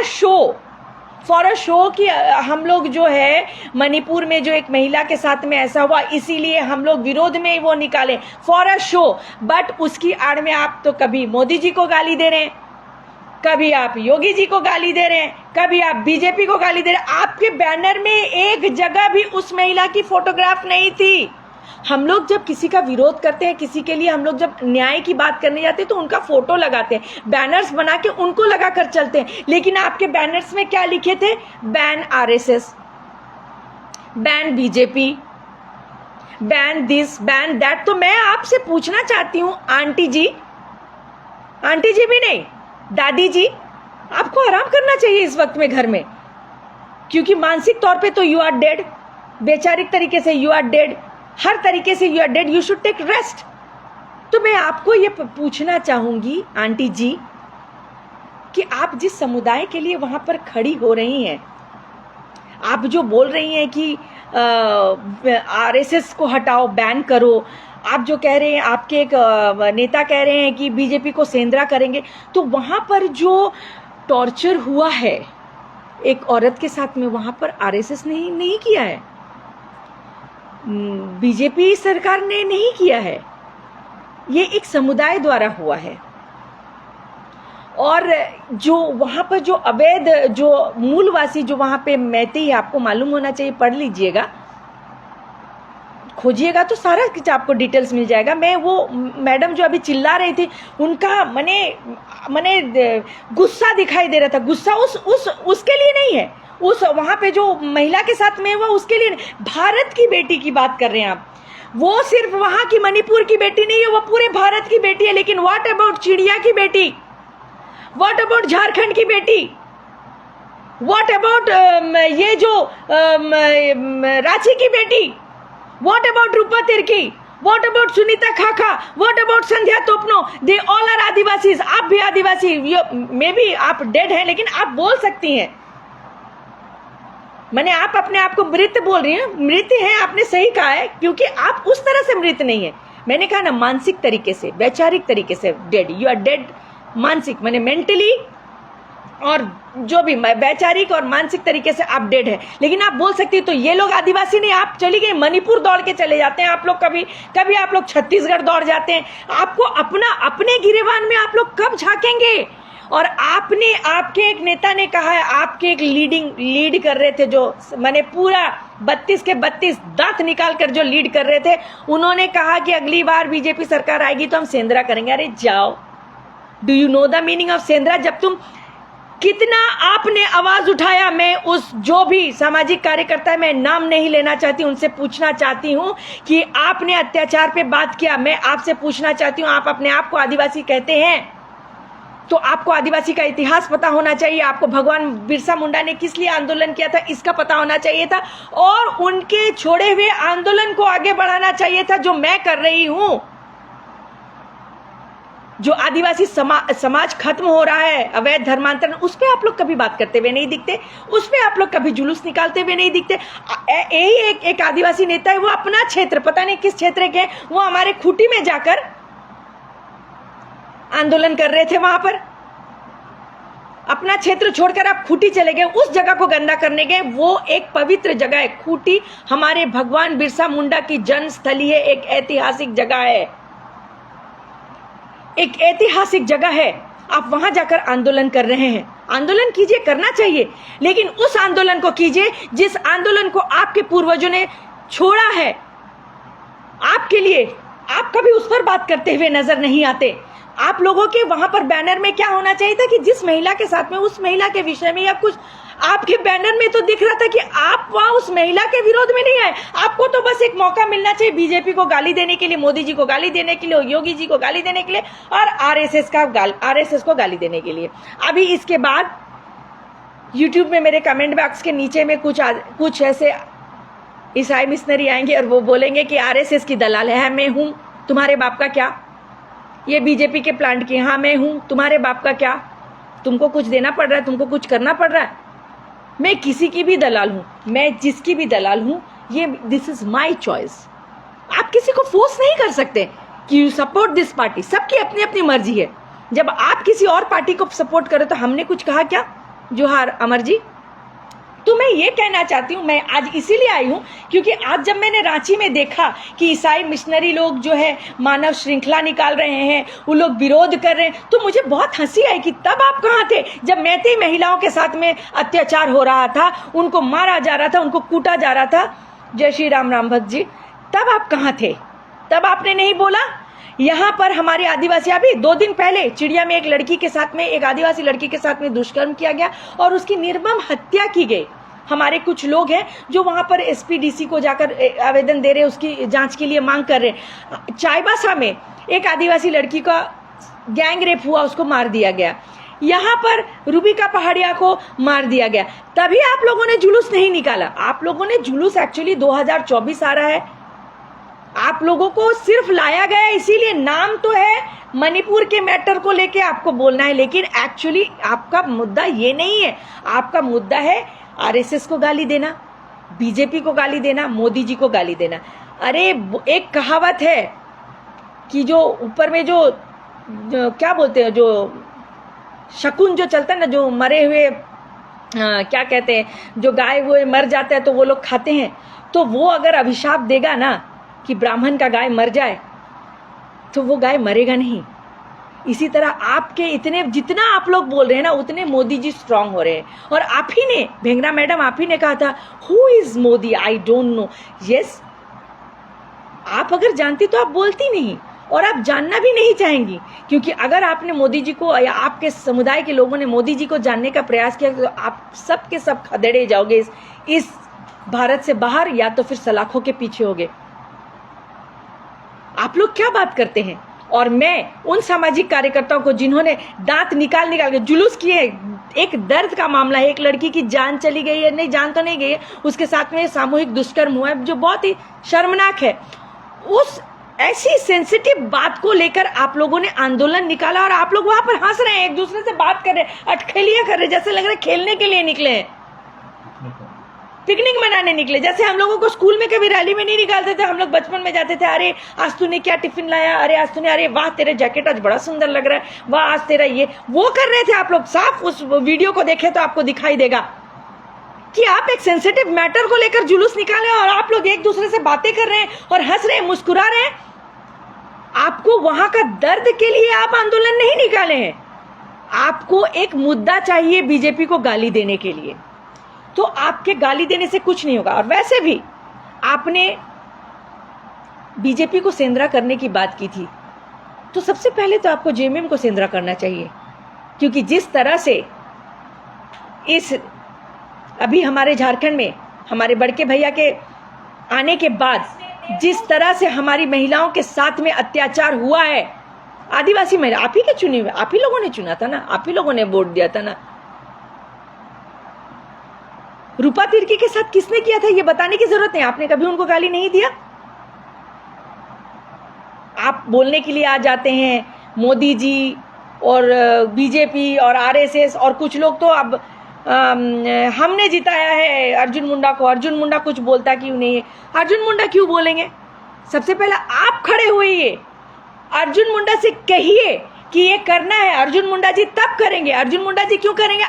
अ शो कि हम लोग जो है मणिपुर में जो एक महिला के साथ में ऐसा हुआ, इसीलिए हम लोग विरोध में वो निकाले, फॉर अ शो। बट उसकी आड़ में आप तो कभी मोदी जी को गाली दे रहे हैं, कभी आप योगी जी को गाली दे रहे हैं, कभी आप बीजेपी को गाली दे रहे हैं। आपके बैनर में एक जगह भी उस महिला की फोटोग्राफ नहीं थी। हम लोग जब किसी का विरोध करते हैं, किसी के लिए हम लोग जब न्याय की बात करने जाते हैं तो उनका फोटो लगाते हैं, बैनर्स बना के उनको लगा कर चलते हैं। लेकिन आपके बैनर्स में क्या लिखे थे? Ban RSS, ban BJP, ban this, ban that. तो मैं आपसे पूछना चाहती हूँ आंटी जी भी नहीं, दादी जी, आपको आराम करना चाहिए इस वक्त में घर में, क्योंकि मानसिक तौर पे तो यू आर डेड, वैचारिक तरीके से यू आर डेड, हर तरीके से you are dead, you should take rest. तो मैं आपको ये पूछना चाहूंगी आंटी जी कि आप जिस समुदाय के लिए वहां पर खड़ी हो रही हैं, आप जो बोल रही हैं कि आरएसएस को हटाओ, बैन करो, आप जो कह रहे हैं, आपके एक नेता कह रहे हैं कि बीजेपी को सेंधरा करेंगे, तो वहां पर जो टॉर्चर हुआ है एक औरत के साथ में, वहां पर आरएसएस ने नहीं किया है, बीजेपी सरकार ने नहीं किया है, ये एक समुदाय द्वारा हुआ है। और जो वहां पर जो अवैध, जो मूलवासी, जो वहां पे मैती है, आपको मालूम होना चाहिए, पढ़ लीजिएगा, खोजिएगा तो सारा कुछ आपको डिटेल्स मिल जाएगा। मैं वो मैडम जो अभी चिल्ला रही थी, उनका मने गुस्सा दिखाई दे रहा था। गुस्सा उसके लिए नहीं है, उस वहां पे जो महिला के साथ में हुआ उसके लिए नहीं। भारत की बेटी की बात कर रहे हैं आप, वो सिर्फ वहां की मणिपुर की बेटी नहीं है, वो पूरे भारत की बेटी है। लेकिन व्हाट अबाउट चिड़िया की बेटी, व्हाट अबाउट झारखंड की बेटी, व्हाट अबाउट ये जो रांची की बेटी, what about Rupa Tirkey, what about Sunita Khakha, what about Sandhya Toppo, they all are Adivasis. आप भी आदिवासी, मे बी आप डेड हैं लेकिन आप बोल सकती हैं। मैंने आप अपने आप को मृत बोल रही हैं, मृत हैं, आपने सही कहा है, क्योंकि आप उस तरह से मृत नहीं है। मैंने कहा ना, मानसिक तरीके से, वैचारिक तरीके से डेड, यू आर डेड। मानसिक मैंने मेंटली और जो भी वैचारिक और मानसिक तरीके से आप डेड है। लेकिन आप बोल सकती है तो ये लोग आदिवासी नहीं, आप चली गई मणिपुर दौड़ के चले जाते हैं आप लोग, कभी आप लोग छत्तीसगढ़ दौड़ जाते हैं। आपको अपने गिरेबान में आप लोग कब झांकेंगे? और आपने, आपके एक नेता ने कहा है, आपके एक लीड कर रहे थे, जो मैंने पूरा 32 के 32 दांत निकाल कर जो लीड कर रहे थे, उन्होंने कहा कि अगली बार बीजेपी सरकार आएगी तो हम सेंद्रा करेंगे। अरे जाओ, do you know the meaning of Shendra? जब तुम कितना आपने आवाज उठाया, मैं उस जो भी सामाजिक कार्यकर्ता है, मैं नाम नहीं लेना चाहती, उनसे पूछना चाहती हूं कि आपने अत्याचार पे बात किया। मैं आपसे पूछना चाहती हूं, आप अपने आप को आदिवासी कहते हैं तो आपको आदिवासी का इतिहास पता होना चाहिए, आपको भगवान बिरसा मुंडा ने किस लिए आंदोलन किया था इसका पता होना चाहिए था, और उनके छोड़े हुए आंदोलन को आगे बढ़ाना चाहिए था, जो मैं कर रही हूं। जो आदिवासी समाज खत्म हो रहा है, अवैध धर्मांतरण, उस पे आप लोग कभी बात करते हुए नहीं दिखते, उस पे आप लोग कभी जुलूस निकालते हुए नहीं दिखते। यही एक आदिवासी नेता है, वो अपना क्षेत्र, पता नहीं किस क्षेत्र के, वो हमारे खूंटी में जाकर आंदोलन कर रहे थे। वहां पर अपना क्षेत्र छोड़कर आप खूंटी चले गए, उस जगह को गंदा करने गए। वो एक पवित्र जगह है, खूंटी हमारे भगवान बिरसा मुंडा की जन्म स्थली है, एक ऐतिहासिक जगह है, एक ऐतिहासिक जगह है। आप वहां जाकर आंदोलन कर रहे हैं। आंदोलन कीजिए, करना चाहिए, लेकिन उस आंदोलन को कीजिए जिस आंदोलन को आपके पूर्वजों ने छोड़ा है आपके लिए। आप कभी उस पर बात करते हुए नजर नहीं आते। आप लोगों के वहां पर बैनर में क्या होना चाहिए था कि जिस महिला के साथ में, उस महिला के विषय में या कुछ, आपके बैनर में तो दिख रहा था कि आप वहां उस महिला के विरोध में नहीं आए। आपको तो बस एक मौका मिलना चाहिए बीजेपी को गाली देने के लिए, मोदी जी को गाली देने के लिए, योगी जी को गाली देने के लिए, और आरएसएस को गाली देने के लिए। अभी इसके बाद यूट्यूब में मेरे कमेंट बॉक्स के नीचे में कुछ ऐसे ईसाई मिशनरी आएंगे और वो बोलेंगे कि आरएसएस की दलाल है। मैं हूं, तुम्हारे बाप का क्या? ये बीजेपी के प्लांट की, हाँ मैं हूं, तुम्हारे बाप का क्या? तुमको कुछ देना पड़ रहा है, तुमको कुछ करना पड़ रहा है। मैं किसी की भी दलाल हूं, मैं जिसकी भी दलाल हूं, ये दिस इज माई चॉइस। आप किसी को फोर्स नहीं कर सकते कि यू सपोर्ट दिस पार्टी। सबकी अपनी अपनी मर्जी है। जब आप किसी और पार्टी को सपोर्ट करो तो हमने कुछ कहा क्या? जोहार अमर जी। तो मैं ये कहना चाहती हूँ, मैं आज इसीलिए आई हूँ क्योंकि आज जब मैंने रांची में देखा कि ईसाई मिशनरी लोग जो है मानव श्रृंखला निकाल रहे हैं, वो लोग विरोध कर रहे हैं, तो मुझे बहुत हंसी आई कि तब आप कहाँ थे जब मैती महिलाओं के साथ में अत्याचार हो रहा था, उनको मारा जा रहा था, उनको कूटा जा रहा था। जय श्री राम राम भक्त जी, तब आप कहाँ थे? तब आपने नहीं बोला। यहाँ पर हमारे आदिवासी, अभी 2 दिन पहले चिड़िया में एक लड़की के साथ में, एक आदिवासी लड़की के साथ में दुष्कर्म किया गया और उसकी निर्मम हत्या की गई। हमारे कुछ लोग हैं जो वहां पर एसपीडीसी को जाकर आवेदन दे रहे हैं, उसकी जांच के लिए मांग कर रहे हैं। चाईबासा में एक आदिवासी लड़की का गैंग रेप हुआ, उसको मार दिया गया। यहाँ पर रूबिका पहाड़िया को मार दिया गया। तभी आप लोगों ने जुलूस नहीं निकाला। आप लोगों ने जुलूस, एक्चुअली 2024 आ रहा है, आप लोगों को सिर्फ लाया गया इसीलिए, नाम तो है मणिपुर के मैटर को लेके आपको बोलना है, लेकिन एक्चुअली आपका मुद्दा ये नहीं है। आपका मुद्दा है आरएसएस को गाली देना, बीजेपी को गाली देना, मोदी जी को गाली देना। अरे एक कहावत है कि जो ऊपर में जो क्या बोलते हैं, जो शकुन जो चलता है ना, जो मरे हुए क्या कहते हैं, जो गाय हुए मर जाते हैं तो वो लोग खाते हैं, तो वो अगर अभिशाप देगा ना कि ब्राह्मण का गाय मर जाए तो वो गाय मरेगा नहीं। इसी तरह आपके इतने, जितना आप लोग बोल रहे हैं ना, उतने मोदी जी स्ट्रांग हो रहे हैं। और आप ही ने, भेंगरा मैडम, आप ही ने कहा था who is Modi, I don't no. Yes, आप अगर जानती तो आप बोलती नहीं, और आप जानना भी नहीं चाहेंगी, क्योंकि अगर आपने मोदी जी को या आपके समुदाय के लोगों ने मोदी जी को जानने का प्रयास किया तो आप सब के सब खदेड़े जाओगे इस भारत से बाहर, या तो फिर सलाखों के पीछे होगे। आप लोग क्या बात करते हैं? और मैं उन सामाजिक कार्यकर्ताओं को जिन्होंने दांत निकाल के जुलूस किए, एक दर्द का मामला है, एक लड़की की जान चली गई है, नहीं जान तो नहीं गई है, उसके साथ में सामूहिक दुष्कर्म हुआ है जो बहुत ही शर्मनाक है। उस ऐसी सेंसिटिव बात को लेकर आप लोगों ने आंदोलन निकाला और आप लोग वहां पर हंस रहे हैं, एक दूसरे से बात कर रहे हैं, अटखेलियां कर रहे हैं, जैसे लग रहा है खेलने के लिए निकले हैं, पिकनिक मनाने निकले। जैसे हम लोगों को स्कूल में कभी रैली में नहीं निकालते थे, हम लोग बचपन में जाते थे, अरे आज तूने क्या टिफिन लाया, अरे आज तूने, अरे वाह तेरे जैकेट आज बड़ा सुंदर लग रहा है, वाह आज तेरा ये, वो कर रहे थे आप लोग। साफ उस वीडियो को देखे तो आपको दिखाई देगा कि आप एक सेंसिटिव मैटर को लेकर जुलूस निकाले और आप लोग एक दूसरे से बातें कर रहे हैं और हंस रहे हैं, मुस्कुरा रहे हैं। आपको वहां का दर्द के लिए आप आंदोलन नहीं निकाले हैं, आपको एक मुद्दा चाहिए बीजेपी को गाली देने के लिए, तो आपके गाली देने से कुछ नहीं होगा। और वैसे भी आपने बीजेपी को सेंधरा करने की बात की थी, तो सबसे पहले तो आपको जेएमएम को सेंधरा करना चाहिए, क्योंकि जिस तरह से इस अभी हमारे झारखंड में हमारे बड़के भैया के आने के बाद जिस तरह से हमारी महिलाओं के साथ में अत्याचार हुआ है, आदिवासी महिला आप ही के चुने हुए, आप ही लोगों ने चुना था ना, आप ही लोगों ने वोट दिया था ना। रूपा तिर्की के साथ किसने किया था ये बताने की जरूरत नहीं, आपने कभी उनको गाली नहीं दिया। आप बोलने के लिए आ जाते हैं मोदी जी और बीजेपी और आरएसएस और कुछ लोग तो अब हमने जिताया है अर्जुन मुंडा को, अर्जुन मुंडा कुछ बोलता क्यों नहीं है। अर्जुन मुंडा क्यों बोलेंगे? सबसे पहले आप खड़े होइए, अर्जुन मुंडा से कहिए कि ये करना है, अर्जुन मुंडा जी तब करेंगे। अर्जुन मुंडा जी क्यों करेंगे?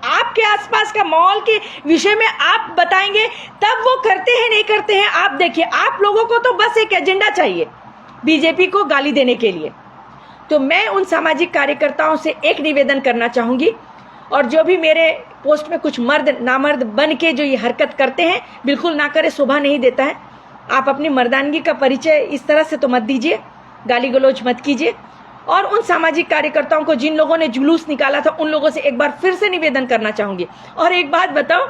आपके आसपास का माहौल के विषय में आप बताएंगे, तब वो करते हैं नहीं करते हैं आप देखिए। आप लोगों को तो बस एक एजेंडा चाहिए बीजेपी को गाली देने के लिए। तो मैं उन सामाजिक कार्यकर्ताओं से एक निवेदन करना चाहूंगी, और जो भी मेरे पोस्ट में कुछ मर्द नामर्द बन के जो ये हरकत करते हैं, बिल्कुल ना करे, शोभा नहीं देता है। आप अपनी मर्दानगी का परिचय इस तरह से तो मत दीजिए, गाली गलौज मत कीजिए। और उन सामाजिक कार्यकर्ताओं को जिन लोगों ने जुलूस निकाला था, उन लोगों से एक बार फिर से निवेदन करना चाहूंगी। और एक बात बताओ,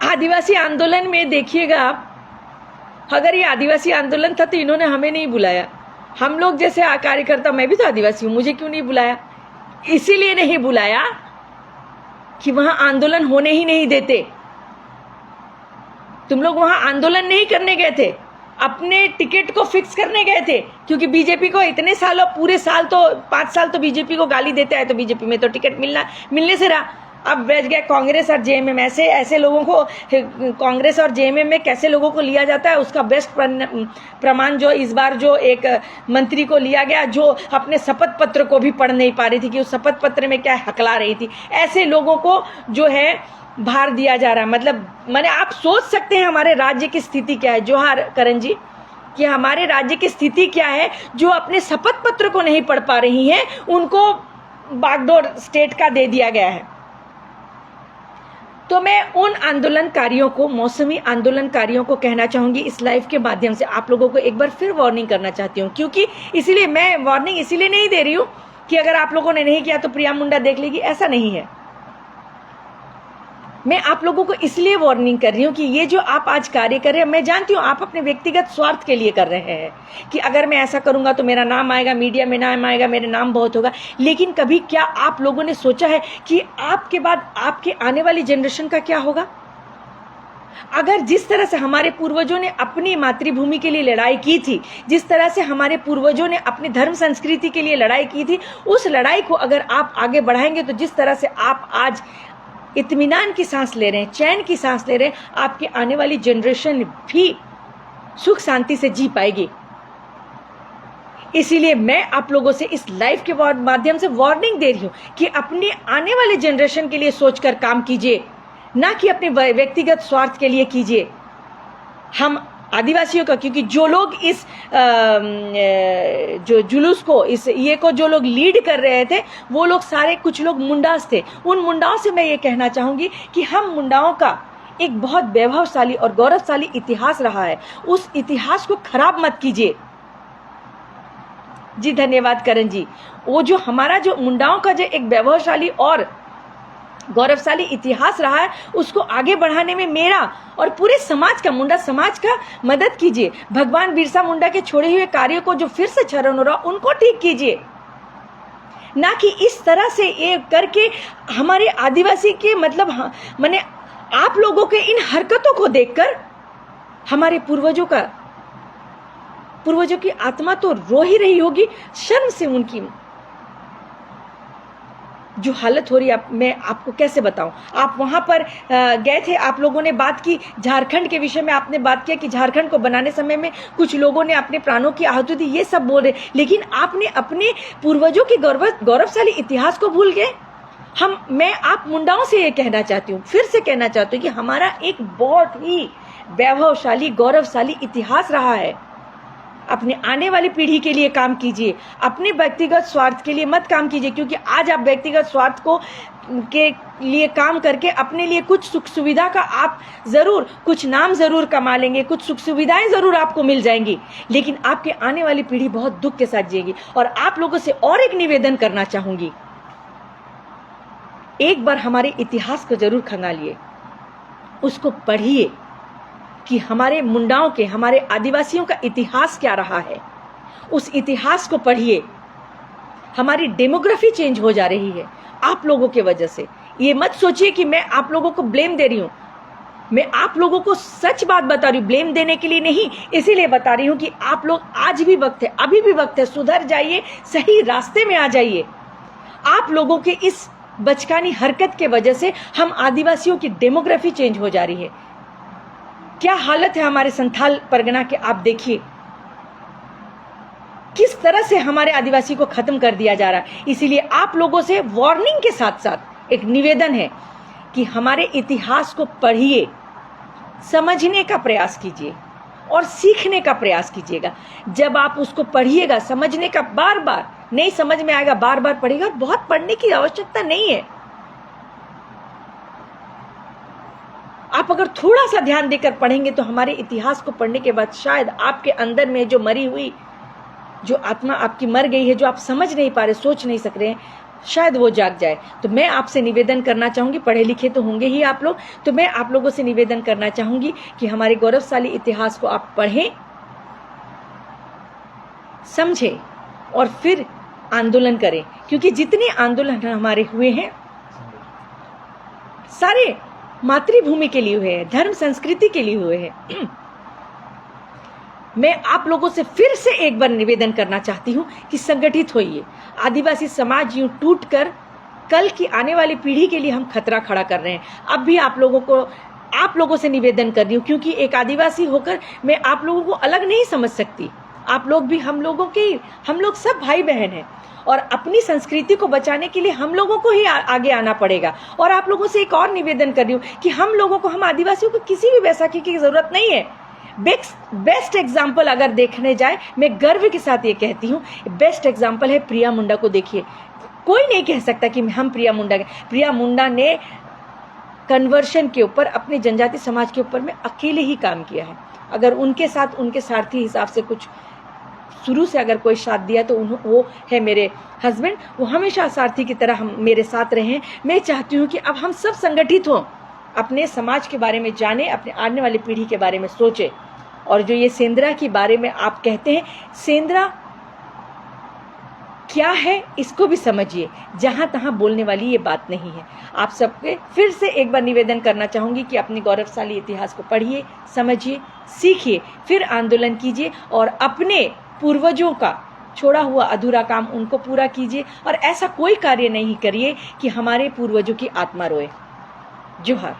आदिवासी आंदोलन में देखिएगा आप, अगर ये आदिवासी आंदोलन था तो इन्होंने हमें नहीं बुलाया। हम लोग जैसे कार्यकर्ता, मैं भी तो आदिवासी हूं, मुझे क्यों नहीं बुलाया? इसीलिए नहीं बुलाया कि वहां आंदोलन होने ही नहीं देते। तुम लोग वहां आंदोलन नहीं करने गए थे, अपने टिकट को फिक्स करने गए थे, क्योंकि बीजेपी को इतने सालों, पूरे साल तो 5 साल तो बीजेपी को गाली देते हैं, तो बीजेपी में तो टिकट मिलने से रहा। अब बच गया कांग्रेस और जेएमएम। ऐसे लोगों को, कांग्रेस और जेएमएम में कैसे लोगों को लिया जाता है, उसका बेस्ट प्रमाण जो इस बार जो एक मंत्री को लिया गया, जो अपने शपथ पत्र को भी पढ़ नहीं पा रही थी कि उस शपथ पत्र में क्या हकला रही थी, ऐसे लोगों को जो है भार दिया जा रहा है। मतलब मैंने, आप सोच सकते हैं हमारे राज्य की स्थिति क्या है। जोहार करण जी, कि हमारे राज्य की स्थिति क्या है, जो अपने शपथ पत्र को नहीं पढ़ पा रही हैं, उनको बागडोर स्टेट का दे दिया गया है। तो मैं उन आंदोलनकारियों को, मौसमी आंदोलनकारियों को कहना चाहूंगी इस लाइव के माध्यम से, आप लोगों को एक बार फिर वार्निंग करना चाहती हूँ। क्योंकि इसीलिए मैं वार्निंग इसीलिए नहीं दे रही हूँ कि अगर आप लोगों ने नहीं किया तो प्रिया मुंडा देख लेगी, ऐसा नहीं है। मैं आप लोगों को इसलिए वार्निंग कर रही हूँ कि ये जो आप आज कार्य कर रहे हैं, मैं जानती हूँ आप अपने व्यक्तिगत स्वार्थ के लिए कर रहे हैं कि अगर मैं ऐसा करूंगा तो मेरा नाम आएगा, मीडिया में नाम आएगा, मेरा नाम बहुत होगा। लेकिन कभी क्या आप लोगों ने सोचा है कि आपके बाद आपके आने वाली जनरेशन का क्या होगा? अगर जिस तरह से हमारे पूर्वजों ने अपनी मातृभूमि के लिए लड़ाई की थी, जिस तरह से हमारे पूर्वजों ने अपनी धर्म संस्कृति के लिए लड़ाई की थी, उस लड़ाई को अगर आप आगे बढ़ाएंगे, तो जिस तरह से आप आज इत्मीनान की सांस ले रहे हैं, चैन की सांस ले रहे हैं, आपकी आने वाली जनरेशन भी सुख शांति से जी पाएगी। इसीलिए मैं आप लोगों से इस लाइव के माध्यम से वार्निंग दे रही हूं कि अपने आने वाले जनरेशन के लिए सोचकर काम कीजिए, ना कि अपने व्यक्तिगत स्वार्थ के लिए कीजिए। हम आदिवासियों का, क्योंकि जो लोग इस जो जुलूस को, इस ये को जो लोग लीड कर रहे थे, वो लोग सारे, कुछ लोग मुंडास थे। उन मुंडाओं से मैं ये कहना चाहूंगी कि हम मुंडाओं का एक बहुत वैभवशाली और गौरवशाली इतिहास रहा है, उस इतिहास को खराब मत कीजिए। जी धन्यवाद करण जी। वो जो हमारा जो मुंडाओं का जो एक वैभवशाली और गौरवशाली इतिहास रहा है, उसको आगे बढ़ाने में मेरा और पूरे समाज का, मुंडा समाज का मदद कीजिए। भगवान बिरसा मुंडा के छोड़े हुए कार्यों को जो फिर से क्षरण हो रहा, उनको ठीक कीजिए, ना कि इस तरह से ये करके हमारे आदिवासी के, मतलब मैंने आप लोगों के इन हरकतों को देखकर हमारे पूर्वजों की आत्मा तो रो ही रही होगी शर्म से। उनकी जो हालत हो रही है, मैं आपको कैसे बताऊं। आप वहां पर गए थे, आप लोगों ने बात की झारखंड के विषय में, आपने बात किया कि झारखंड को बनाने समय में कुछ लोगों ने अपने प्राणों की आहुति दी, ये सब बोल रहे, लेकिन आपने अपने पूर्वजों के गौरवशाली इतिहास को भूल गए। मैं आप मुंडाओं से ये कहना चाहती हूँ, फिर से कहना चाहती हूँ कि हमारा एक बहुत ही वैभवशाली, गौरवशाली इतिहास रहा है। अपने आने वाली पीढ़ी के लिए काम कीजिए, अपने व्यक्तिगत स्वार्थ के लिए मत काम कीजिए, क्योंकि आज आप व्यक्तिगत स्वार्थ को के लिए काम करके अपने लिए कुछ सुख सुविधा का आप जरूर कुछ नाम जरूर कमा लेंगे, कुछ सुख सुविधाएं जरूर आपको मिल जाएंगी, लेकिन आपके आने वाली पीढ़ी बहुत दुख के साथ जिएगी। और आप लोगों से और एक निवेदन करना चाहूंगी, एक बार हमारे इतिहास को जरूर खंगालिए, उसको पढ़िए कि हमारे मुंडाओं के, हमारे आदिवासियों का इतिहास क्या रहा है। उस इतिहास को पढ़िए। हमारी डेमोग्राफी चेंज हो जा रही है आप लोगों के वजह से। ये मत सोचिए कि मैं आप लोगों को ब्लेम दे रही हूं, मैं आप लोगों को सच बात बता रही हूं, ब्लेम देने के लिए नहीं, इसीलिए बता रही हूं कि आप लोग आज भी वक्त है, अभी भी वक्त है, सुधर जाइए, सही रास्ते में आ जाइए। आप लोगों के इस बचकानी हरकत के वजह से हम आदिवासियों की डेमोग्राफी चेंज हो जा रही है। क्या हालत है हमारे संथाल परगना के, आप देखिए किस तरह से हमारे आदिवासी को खत्म कर दिया जा रहा है। इसीलिए आप लोगों से वार्निंग के साथ साथ एक निवेदन है कि हमारे इतिहास को पढ़िए, समझने का प्रयास कीजिए और सीखने का प्रयास कीजिएगा। जब आप उसको पढ़िएगा, समझने का, बार बार नहीं समझ में आएगा, बार बार पढ़िएगा, बहुत पढ़ने की आवश्यकता नहीं है। आप अगर थोड़ा सा ध्यान देकर पढ़ेंगे तो हमारे इतिहास को पढ़ने के बाद शायद आपके अंदर में जो मरी हुई, जो आत्मा आपकी मर गई है, जो आप समझ नहीं पा रहे, सोच नहीं सक रहे हैं, शायद वो जाग जाए। तो मैं आपसे निवेदन करना चाहूंगी, पढ़े लिखे तो होंगे ही आप लोग, तो मैं आप लोगों से निवेदन करना चाहूंगी कि हमारे गौरवशाली इतिहास को आप पढ़ें, समझें और फिर आंदोलन करें। क्योंकि जितने आंदोलन हमारे हुए हैं सारे मातृभूमि के लिए हुए हैं, धर्म संस्कृति के लिए हुए हैं। मैं आप लोगों से फिर से एक बार निवेदन करना चाहती हूं कि संगठित होइए। आदिवासी समाज यूं टूटकर कल की आने वाली पीढ़ी के लिए हम खतरा खड़ा कर रहे हैं। अब भी आप लोगों से निवेदन कर रही हूं, क्योंकि एक आदिवासी होकर मैं आप लोगों को अलग नहीं समझ सकती। आप लोग भी हम लोग सब भाई बहन हैं और अपनी संस्कृति को बचाने के लिए हम लोगों को ही आगे आना पड़ेगा। और आप लोगों से एक और निवेदन कर रही हूं कि हम आदिवासियों को किसी भी बैसाखी की जरूरत नहीं है। बेस्ट एग्जाम्पल अगर देखने जाए, मैं गर्व के साथ ये कहती हूँ, बेस्ट एग्जाम्पल है प्रिया मुंडा को। देखिए, कोई नहीं कह सकता कि हम प्रिया मुंडा ने कन्वर्शन के ऊपर, अपने जनजाति समाज के ऊपर में अकेले ही काम किया है। अगर उनके साथ उनके सारथी हिसाब से कुछ शुरू से अगर कोई साथ दिया तो वो है मेरे हस्बैंड। वो हमेशा सारथी की तरह मेरे साथ रहे। मैं चाहती हूँ कि अब हम सब संगठित हों, अपने समाज के बारे में जाने, अपने आने वाली पीढ़ी के बारे में सोचे। और जो ये सेंद्रा के बारे में आप कहते हैं, सेंद्रा क्या है इसको भी समझिए। जहां तहां बोलने वाली ये बात नहीं है। आप सबके फिर से एक बार निवेदन करना चाहूंगी कि अपने गौरवशाली इतिहास को पढ़िए, समझिए, सीखिए, फिर आंदोलन कीजिए और अपने पूर्वजों का छोड़ा हुआ अधूरा काम उनको पूरा कीजिए। और ऐसा कोई कार्य नहीं करिए कि हमारे पूर्वजों की आत्मा रोए। जोहार।